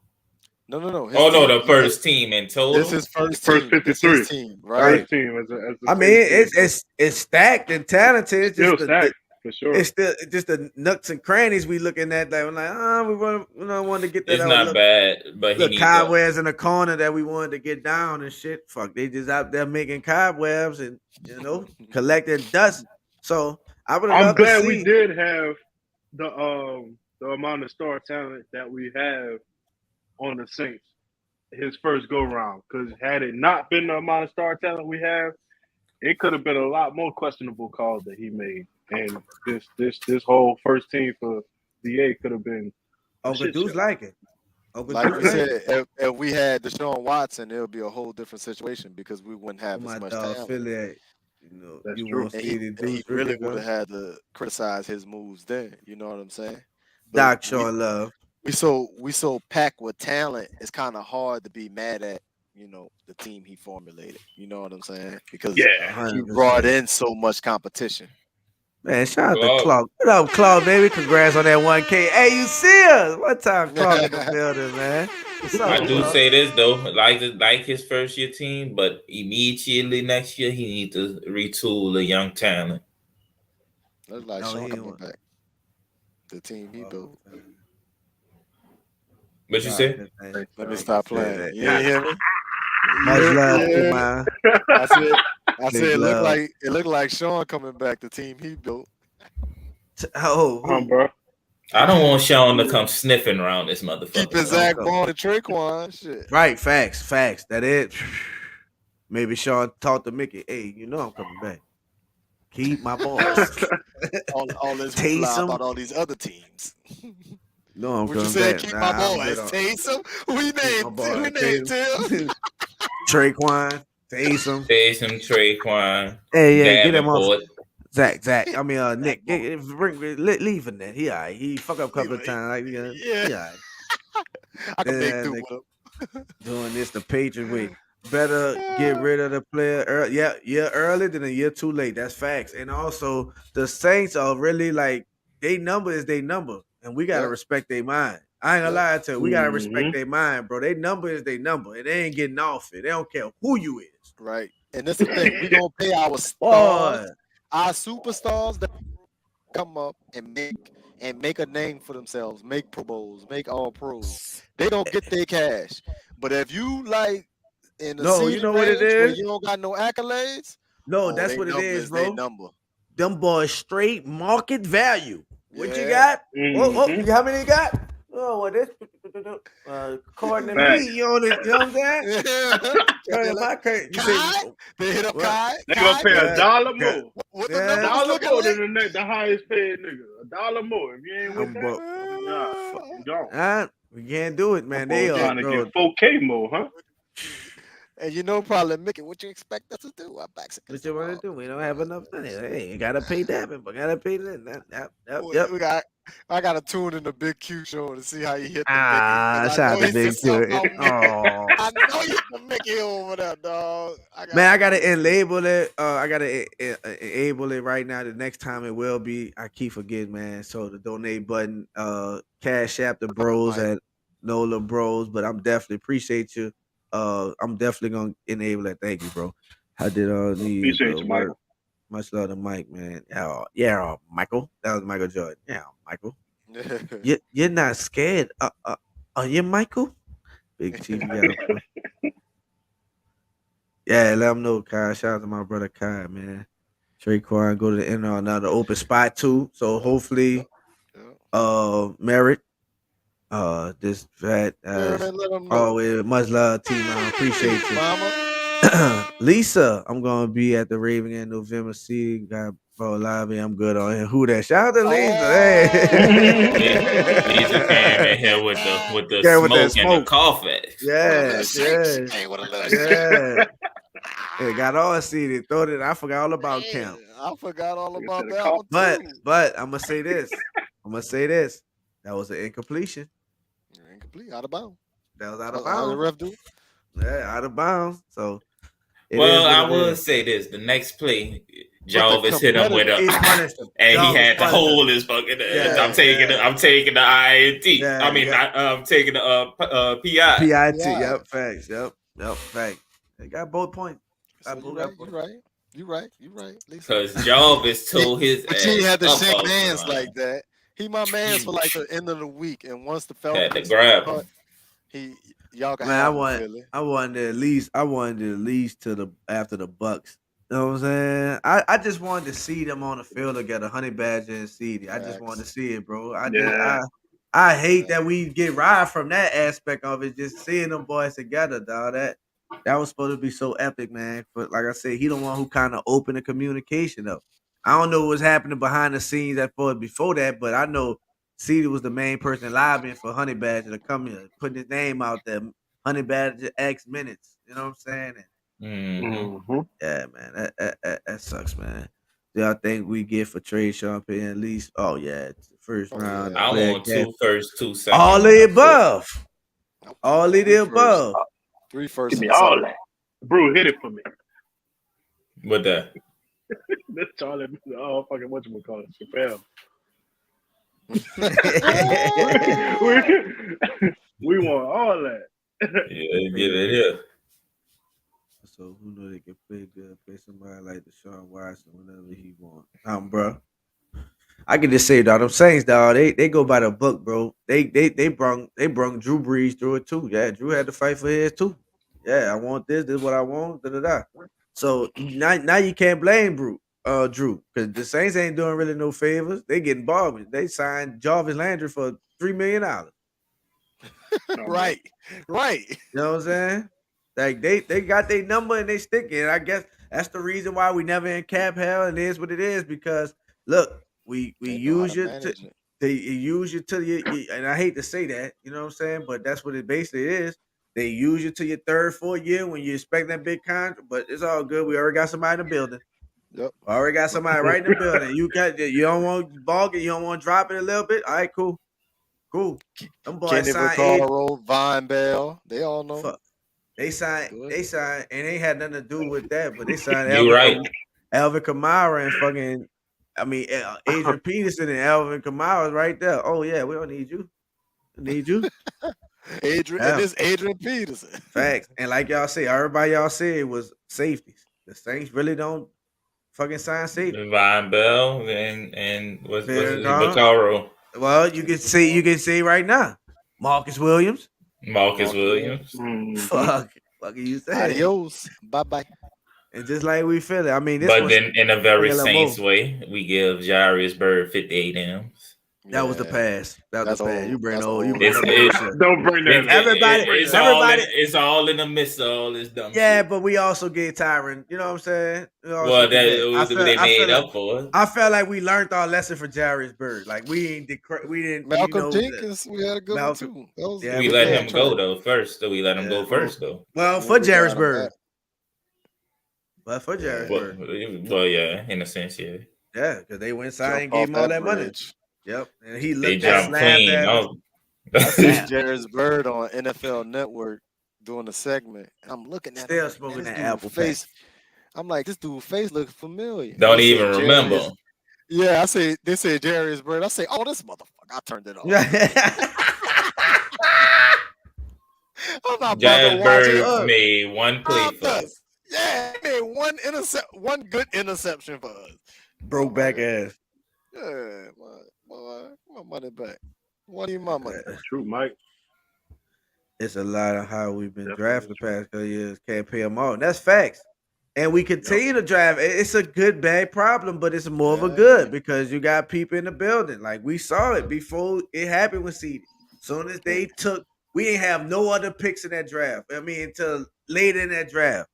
No. Oh no, the first team in total. This is first First team. 53. This is team, right? First team as a I mean, it's stacked and talented. It's still just stacked for sure. it's still just the nooks and crannies we looking at that we're like, we want to get that. It's not bad, but he look needs cobwebs in the corner that we wanted to get down and shit. Fuck, they just out there making cobwebs and collecting dust. So I'm glad we did have the amount of star talent that we have on the Saints his first go round, because had it not been the amount of star talent we have, it could have been a lot more questionable calls that he made, and this whole first team for DA could have been Uncle Deuce like it. Like we said, if we had Deshaun Watson, it would be a whole different situation because we wouldn't have as much talent. Philly, that's true. And he really would have had to criticize his moves then. You know what I'm saying? Doc showing love. We so packed with talent. It's kind of hard to be mad at the team he formulated. You know what I'm saying? Because he 100%. brought in so much competition. Man, shout out to Clark. What up, Clark, baby? Congrats on that 1K. Hey, you see us? What time Clark in the building, man? What's up, I do Clark? say this though, like his first year team, but immediately next year he needs to retool a young talent. Looks like Sean coming back. The team he built. What you say? Let me stop playing. You didn't hear me? Much love to my. I said it looked like Sean coming back. The team he built. Bro. I don't want Sean to come sniffing around this motherfucker. Keeping Zach Bond and Traquan. Shit. Right, facts. That it. Maybe Sean talked to Mickey. Hey, I'm coming back. Keep my boys. all this hoopla about all these other teams. No, I'm what coming you said? back. Keep my boys. Taysom. We named Tim. Traquan. Taysom, Traquan. Hey, get him off. Zach. I mean, Nick. Leave him there. He all right. He fuck up a couple of times. He all right. I can make do with him. Doing this the Patriots way. Better get rid of the player year early than a year too late. That's facts. And also, the Saints are really like, they number is they number. And we got to respect their mind. I ain't gonna lie to you. We got to respect their mind, bro. They number is they number. And they ain't getting off it. They don't care who you is. Right. And that's the thing. We going to pay our stars, our superstars that come up and make a name for themselves, make Pro Bowls, make all pros. They don't get their cash. But if you like in the season what it is? where you don't got no accolades, no, that's what it is, bro. Number. Them boys straight market value. What you got? How many you got? Oh, what this? According to me, you on it, you know what I'm saying? They hit up Kai. They gonna pay $1 more. What $1 more than the highest paid nigga. $1 more. If you ain't with that, you gone. We can't do it, man. They trying to get 4K more, huh? And probably Mickey, what you expect us to do? Our backs what you want to do? We don't have enough money. Hey, you gotta pay that, but gotta pay that. Yep. I gotta tune in the Big Q show to see how you hit the Mickey. Shout out to Big Q. I know you hit the Mickey over there, dog. I gotta label it. I gotta enable it right now. The next time it will be. I keep forgetting, man. So the donate button, Cash App the bros at NOLA Bros. But I'm definitely appreciate you. I'm definitely gonna enable that. Thank you, bro. I did need appreciate you, Michael. Much love to Mike, man. Yeah, Michael. That was Michael Jordan. Yeah, Michael. You're not scared. Are you, Michael? Big Chief. Yeah, let him know, Kai. Shout out to my brother Kai, man. Traquan go to the another open spot too. So hopefully, Merritt This vet, Man, let them know. always much love, T-Man. Appreciate you. Mama. Lisa, I'm gonna be at the Raven in November. See, got bro live. I'm good on here. Who that? Shout out to Lisa. Hey. Lisa came in here with the Yeah, smoke, with that and the smoke. coffee. Yeah, Hey, what a little yeah. It got all seated. Thought it. I forgot all about camp. I forgot all about that one too. But I'm gonna say this. That was an incompletion. Incomplete, out of bounds. That was out of How the bounds. ref do? Yeah, out of bounds. So. Well, I will say this: the next play, Jarvis hit him with a, and he had to hold his fucking. I'm taking the INT. I'm taking the PI. PIT. Yep. Facts. Yep. Facts. They got both points. You right. Because Jarvis told his ass. He had to shake hands like that. He my man for like the end of the week, and once the Falcons had to grab him. Y'all got. Man, I wanted at least to the after the Bucks. You know what I'm saying? I just wanted to see them on the field together, Honey Badger and CD. I just wanted to see it, bro. I hate that we get ride from that aspect of it. Just seeing them boys together, dog. That was supposed to be so epic, man. But like I said, he the one who kind of opened the communication up. I don't know what was happening behind the scenes before that, but I know CD was the main person lobbying for Honey Badger to come here, putting his name out there. Honey Badger X minutes. You know what I'm saying? Yeah, man. That sucks, man. Do y'all think we get for trade Champagne at least? Oh yeah, first round. I want 2 first, 2 second. All the above. All of the above. 3 first. Give me all that. Brew, hit it for me. What that? That's Charlie. Oh, fucking whatchamacallit, Chappelle. we want all that. Yeah, get it here. So who know they can play good? Play somebody like Deshaun Watson whenever he wants. Bro. I can just say, dog, them Saints, dog, they go by the book, bro. They brung Drew Brees through it too. Yeah, Drew had to fight for his too. Yeah, I want this. This is what I want. Da da da. So now you can't blame Drew, because the Saints ain't doing really no favors. They getting bargains. They signed Jarvis Landry for $3 million. Right. You know what I'm saying? Like they got their number and they stick it. And I guess that's the reason why we never in cap hell, and it is what it is, because look, we use you to they use you to your, and I hate to say that, you know what I'm saying, but that's what it basically is. They use you to your 3rd, 4th year when you expect that big contract, but it's all good. We already got somebody in the building. Yep. Already got somebody right in the building. You don't want to bog it, you don't want to drop it a little bit. All right, cool. Them boys Kenny signed Vaccaro, Vine Bell, they all know. Fuck. They signed, and they had nothing to do with that, but they signed Alvin Kamara and fucking, Adrian Peterson and Alvin Kamara right there. Oh yeah, we don't need you. We need you. Adrian, and this Adrian Peterson. Facts. And like y'all say, everybody y'all said was safeties. The Saints really don't fucking sign safety. Vine Bell and what's Vaccaro. Well, you can say right now, Marcus Williams. Fuck you say? Adios. Bye. And just like we feel it, but then in a very Saints way, we give Jairus Bird 58 M's. That was the pass. That was the pass. You bring old. Don't bring that. It's all in the midst of all this dumb. Yeah, shit. but we also gave Tyron. You know what I'm saying? They made up for it. I felt like we learned our lesson for Jairus Bird. Like we didn't. Malcolm Jenkins, we had a good one too. We let him go though first. We let him go first though. Well, for Jairus Bird. But for Jairus Bird. Well, yeah, in a sense, yeah. Yeah, because they went inside and gave him all that money. Yep, and he looked at clean. Jairus Bird on NFL Network doing a segment. I'm looking at still smoking that apple face. I'm like, this dude's face looks familiar. Don't even remember. Yeah, they said Jairus Bird. I say, oh, this motherfucker. I turned it off. Jairus Bird made one play for us. Yeah, he made one good interception for us. Broke back ass. Yeah, my money back. What need my money? That's true, Mike. It's a lot of how we've been drafting the past couple years. Can't pay them all. And that's facts. And we continue to draft. It's a good, bad problem, but it's more of a good because you got people in the building. Like we saw it before it happened with CD. Soon as they took, we didn't have no other picks in that draft. I mean, until later in that draft,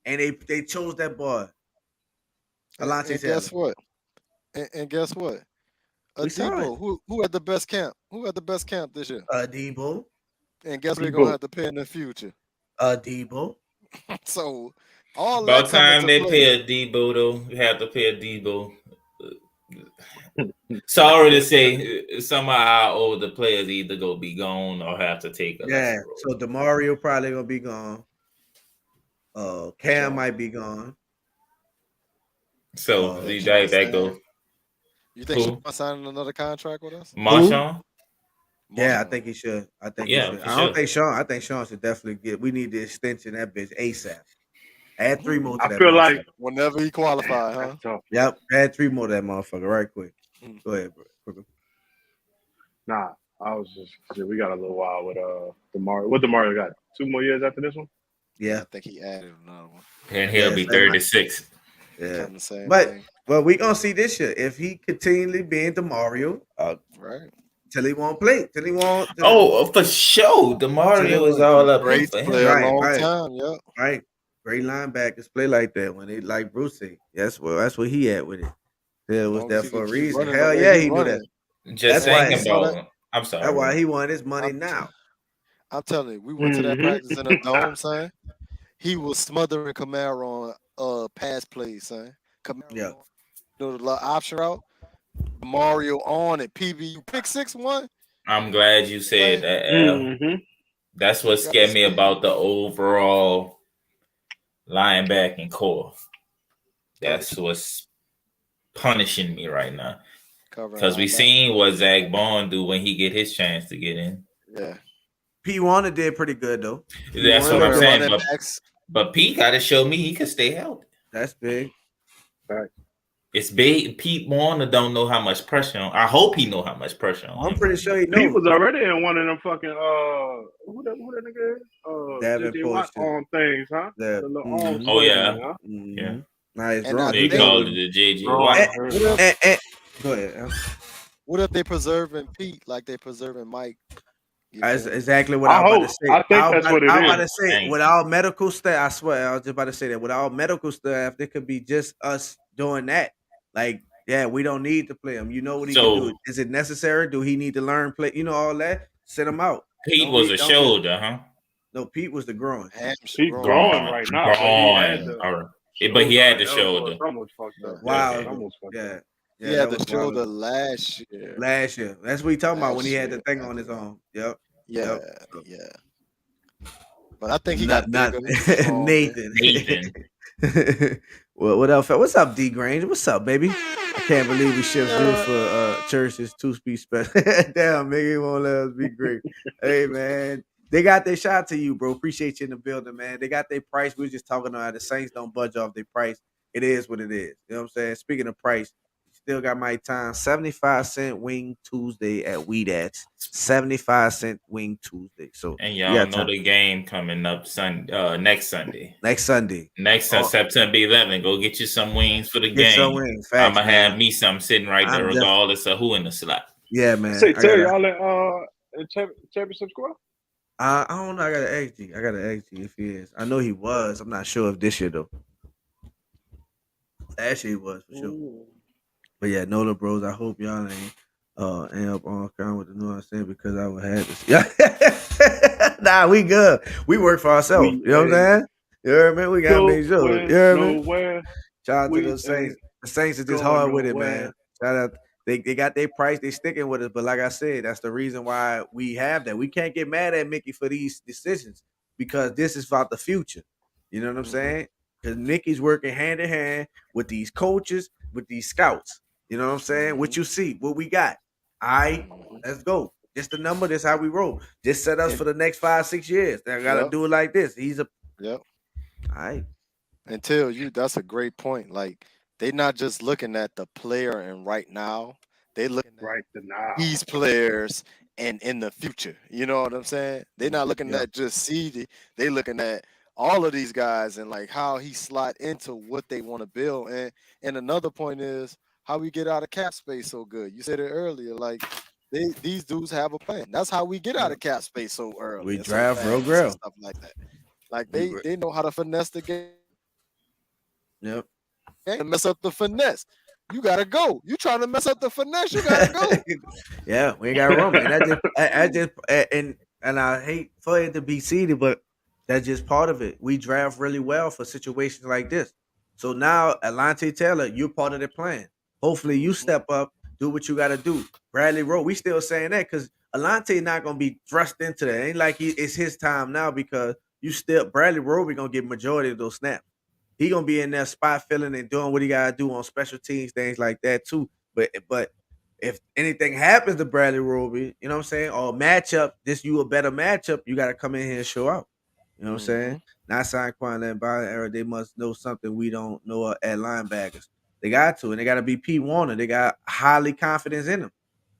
and they chose that boy, Alontae And Taylor. guess what? And guess what? We saw it. Adebo, who had the best camp? Who had the best camp this year? Adebo. And guess what they're gonna have to pay in the future? Adebo. So all About that coming time to they play. pay a Debo though. You have to pay a Debo. Sorry to say, some of our older players either go be gone or have to take a lesser role. So DeMario probably gonna be gone. Cam might be gone. So that go. You think Sean signing another contract with us? Marshawn? Yeah, I think he should. I think he should. I don't think Sean. I think Sean should definitely get. We need the extension of that bitch ASAP. Add 3 more to I that. feel like whenever he qualified, huh? Yep. Add 3 more to that motherfucker right quick. Go ahead, bro. Nah, I was just we got a little while with DeMario. What DeMario got? 2 more years after this one? Yeah. I think he added another one. And he'll be 36. Yeah. But well, we gonna see this year if he continually being DeMario. Right. Till he won't play. Till he won't. For sure. DeMario is all up great for him. player, long right. time. Yeah. Right. Great linebackers play like that when they like Bruce say. That's where he at with it. Yeah, it was there for a reason. Hell yeah, he knew that. Just thinking about. I'm sorry. That's why he won his money now. I'm telling you, we went to that practice in the dome, son. He was smothering Camaro on pass plays, son. Yeah. The option route, Mario on it, PBU pick 6-1. I'm glad you said that, Al. That's what scared me about the overall linebacking core. That's what's punishing me right now. Because we seen what Zach Bond do when he get his chance to get in. Yeah. P. Warner did pretty good though. That's what I'm saying. But Pete got to show me he can stay healthy. That's big. Right. It's big. Pete Warner don't know how much pressure on. I hope he know how much pressure on. I'm pretty sure he knows. Pete was already in one of them fucking who that nigga? Davenport arm things, huh? Yeah. The little arm Oh yeah. thing, huh? Yeah. Nice. They called it the JJ. Go ahead. What if they preserving Pete like they preserving Mike? That's exactly what I was about to say. I think that's what it is. I was about to say, with our medical staff, I swear, I was just about to say that with our medical staff, there could be just us doing that. Like, yeah, we don't need to play him. You know what he can do. Is it necessary? Do he need to learn play? You know, all that? Send him out. Pete was a shoulder, huh? No, Pete was the groin. Pete growing right now. But he had the shoulder. Wow. Yeah. He had the shoulder last year. Last year. That's what he talking about when he had the thing on his arm. Yep. Yeah. But I think he got Nathan. Well, what else? What's up, D Grange? What's up, baby? I can't believe we shipped you for Church's 2-speed special. Damn, Mickey won't let us be great. Hey, man. They got their shot to you, bro. Appreciate you in the building, man. They got their price. We were just talking about the Saints don't budge off their price. It is what it is. You know what I'm saying? Speaking of price, still got my time. 75-cent wing Tuesday at Weedats. 75-cent wing Tuesday. So and y'all know the game coming up next Sunday. September 11th. Go get you some wings for the game. Some wings. I'm gonna have me some sitting right there, regardless of who in the slot. Yeah, man. Say, tell y'all in championship squad. I don't know. I gotta ask you if he is. I know he was. I'm not sure if this year though. Last year he was for sure. Ooh. But yeah, Nola bros, I hope y'all ain't end up on account with the new I'm saying because I would have this. Yeah. Nah, we good. We work for ourselves. You know what I'm saying? You heard me? We gotta make sure. You heard me? Shout out to the Saints. The Saints is just hard with it, man. Shout out. They got their price, they sticking with us. But like I said, that's the reason why we have that. We can't get mad at Mickey for these decisions because this is about the future. You know what I'm saying? Because Mickey's working hand in hand with these coaches, with these scouts. You know what I'm saying? What you see, what we got. All right, let's go. Just the number, that's how we roll. Just set us for the next 5-6 years. I gotta do it like this. All right. And tell you, that's a great point. Like, they're not just looking at the player and right now. They looking at these players and in the future. You know what I'm saying? They're not looking at just CD. They looking at all of these guys and like how he slot into what they want to build. And another point is how we get out of cap space so good. You said it earlier. Like These dudes have a plan. That's how we get out of cap space so early. We and so draft real fast grill. and stuff like that. Like they know how to finesse the game. Yep. And mess up the finesse. You gotta go. You trying to mess up the finesse? You gotta go. Yeah, we ain't got room. And I just and I hate for it to be seeded, but that's just part of it. We draft really well for situations like this. So now, Alante Taylor, you're part of the plan. Hopefully, you step up, do what you got to do. Bradley Rowe, we still saying that because Alante not gonna be thrust into that. It ain't like it's his time now because you still Bradley Rowe. We gonna get majority of those snaps. He gonna be in there spot filling and doing what he gotta do on special teams, things like that too. But if anything happens to Bradley Roby, you know what I'm saying, or matchup, you a better matchup, you gotta come in here and show out. You know what I'm saying? Not Saquon and Byron Era, they must know something we don't know at linebackers. They got to, and they gotta be Pete Warner. They got highly confidence in them.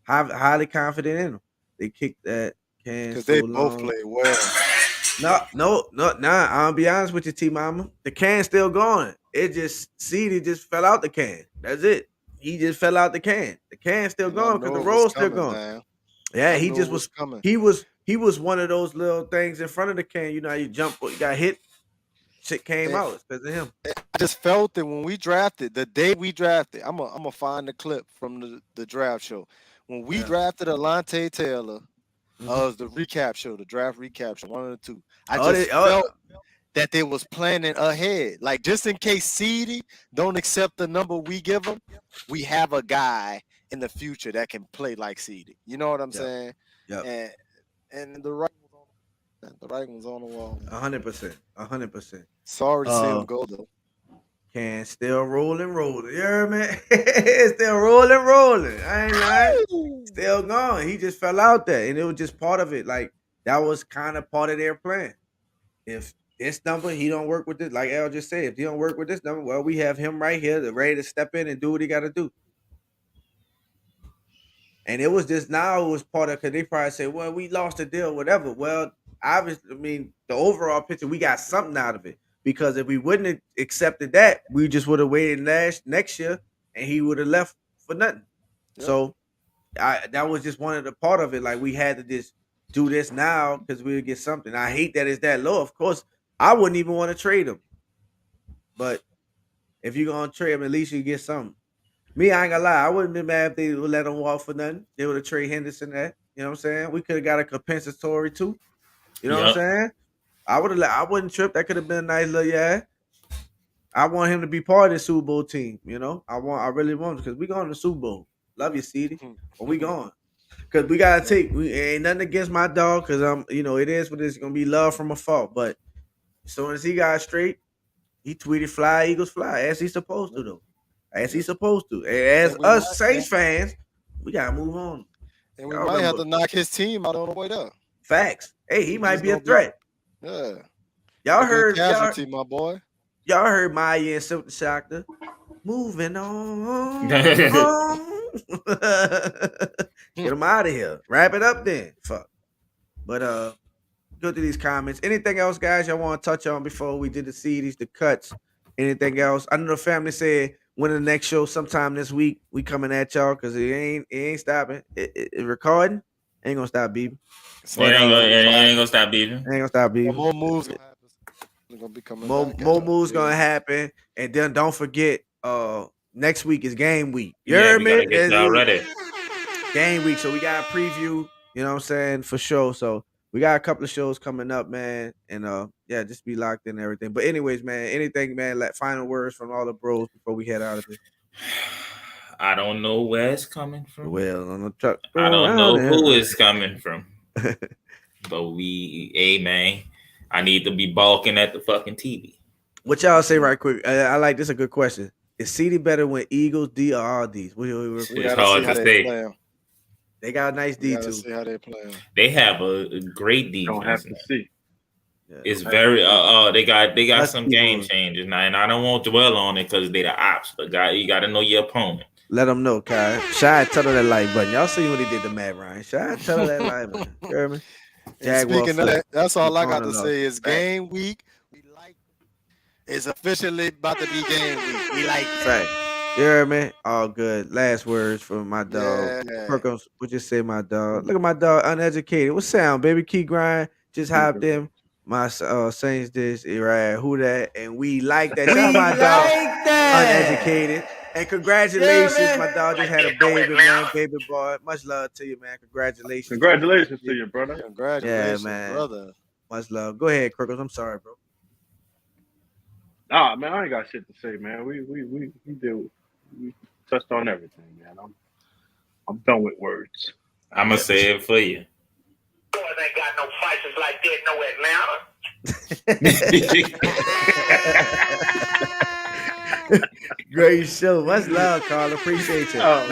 Highly confident in them. They kicked that can Because so they long. both play well. No. I'll be honest with you, T Mama. The can's still going. It just CD just fell out the can. That's it. He just fell out the can. The can's still going because the roll's still going. Man. Yeah, I he know just it was coming. he was one of those little things in front of the can. You know how you jump, you got hit, shit came out. It's because of him. I just felt it when we drafted. The day we drafted, I'm gonna find the clip from the draft show. When we drafted Alante Taylor, the recap show, the draft recap show, one of the two. I just felt that they was planning ahead. Like just in case CD don't accept the number we give him, we have a guy in the future that can play like CD. You know what I'm saying? Yeah. And the writing was on the wall. 100%. Sorry to see him go though. Can still rolling. You heard me? It's still rolling. I ain't lying. Still going. He just fell out there, and it was just part of it. Like that was kind of part of their plan. If this number he don't work with this, like Al just said, if he don't work with this number, well, we have him right here, ready to step in and do what he got to do. And it was just now it was part of because they probably say, well, we lost the deal, whatever. Well, obviously, I mean, the overall picture, we got something out of it. Because if we wouldn't have accepted that, we just would have waited next year and he would have left for nothing. Yep. So that was just one of the part of it. Like we had to just do this now because we would get something. I hate that it's that low. Of course, I wouldn't even want to trade him. But if you're gonna trade him, at least you get something. Me, I ain't gonna lie, I wouldn't be mad if they would let him walk for nothing. They would have traded Henderson that. You know what I'm saying? We could have got a compensatory too. You know what I'm saying? I wouldn't trip. That could have been a nice little I want him to be part of the Super Bowl team. You know, I really want because we going to the Super Bowl. Love you, CD. But we going because we gotta take. We ain't nothing against my dog because it is what it's gonna be love from afar. But as soon as he got straight, he tweeted "Fly Eagles fly" as he's supposed to though. As he's supposed to. And as us Saints fans, we gotta move on. And we might have to knock his team out on the way there. Facts. Hey, he might be a threat. Yeah. Y'all heard casualty, my boy. Y'all heard Maya and Silk the Shocker. Moving on. Get him out of here. Wrap it up then. Fuck. But go to these comments. Anything else, guys, y'all want to touch on before we did the CDs, the cuts? Anything else? I know the family said when the next show sometime this week, we coming at y'all because it ain't stopping. It recording. Ain't gonna stop beeping. It ain't gonna stop beeping. Ain't gonna stop beeping. More moves gonna be coming. More moves gonna happen, and then don't forget, next week is game week. You Yeah, heard we me? gotta get y'all ready. Game week, so we got a preview. You know what I'm saying, for sure. So we got a couple of shows coming up, man, and just be locked in and everything. But anyways, man, anything, man, like final words from all the bros before we head out of this. I don't know where it's coming from. Well, on the truck. I don't know who it's coming from. But man, I need to be balking at the fucking TV. What y'all say right quick? I like this. A good question. Is CD better when Eagles, D, or all D's? It's hard to say. They got a nice D too. See how they play. They have a great defense. Don't have to see. It's very they got some game changers now, and I don't want to dwell on it because they the ops. But you got to know your opponent. Let them know, Kai. Shy, tell her that like button. Y'all see what he did to Matt Ryan. Shy, tell her that like button. You hear me? Speaking of that, that's all I got to say is game week. We like it's officially about to be game week. We like that. You heard me? All good. Last words from my dog. Yeah. Perkins, what you say, my dog? Look at my dog, uneducated. What sound, baby? Key grind. Just hopped in. My Saints this, right? Who that? And we like that. Shout out my dog, uneducated. And congratulations, my dog just had a baby, man, baby boy. Much love to you, man. Congratulations. Congratulations to you, brother. Congratulations, man. brother. Much love. Go ahead, Kirkles. I'm sorry, bro. Nah, man, I ain't got shit to say, man. We touched on everything, man. I'm done with words. I'm gonna say it for you. Boys ain't got no prices like that, no Atlanta. Great show. Much love, Carl. Appreciate you. Oh,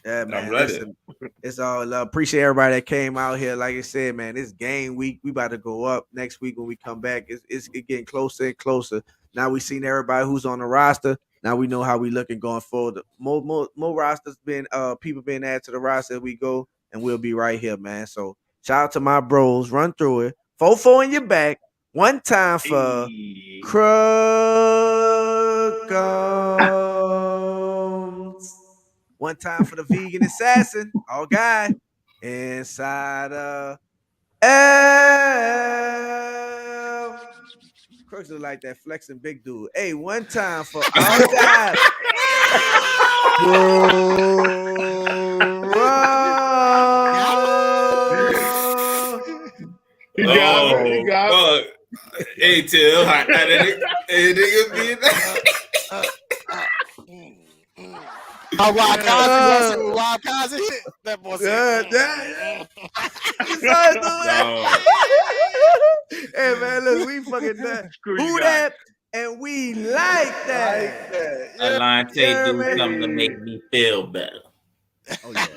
Yeah, man. I'm ready. Listen, it's all love. Appreciate everybody that came out here. Like I said, man, this game week. We about to go up next week when we come back. It's getting closer and closer. Now we seen everybody who's on the roster. Now we know how we looking going forward. More rosters people being added to the roster as we go, and we'll be right here, man. So shout out to my bros. Run through it. 4-4 in your back. One time for Crookums. One time for the vegan assassin. All guy. Inside of L. Crooks look like that flexing big dude. Hey, one time for all guys. He got it. Hey, Till, how that nigga be Wild Kazi. That boy said. Hey, man, look, we fucking done. Who that? And we like that. Alante do something to make me feel better. Oh, yeah.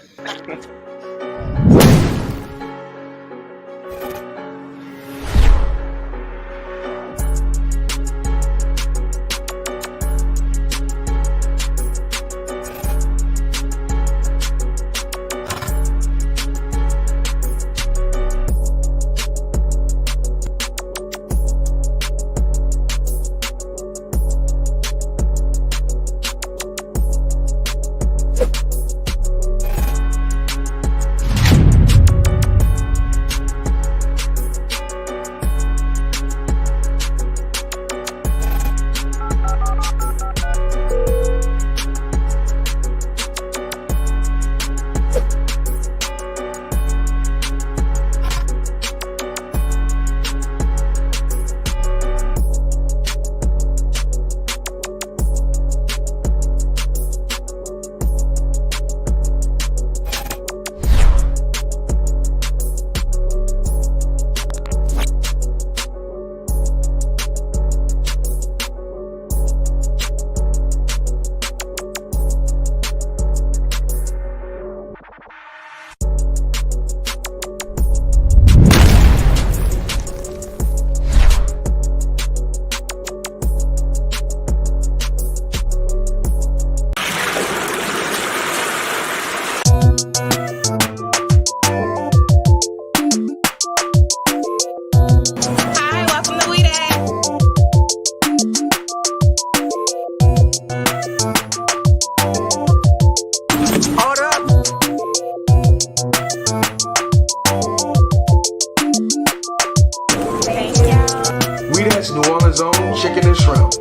New Orleans' own chicken and shrimp.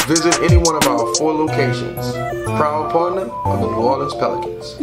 Visit any one of our 4 locations. Proud partner of the New Orleans Pelicans.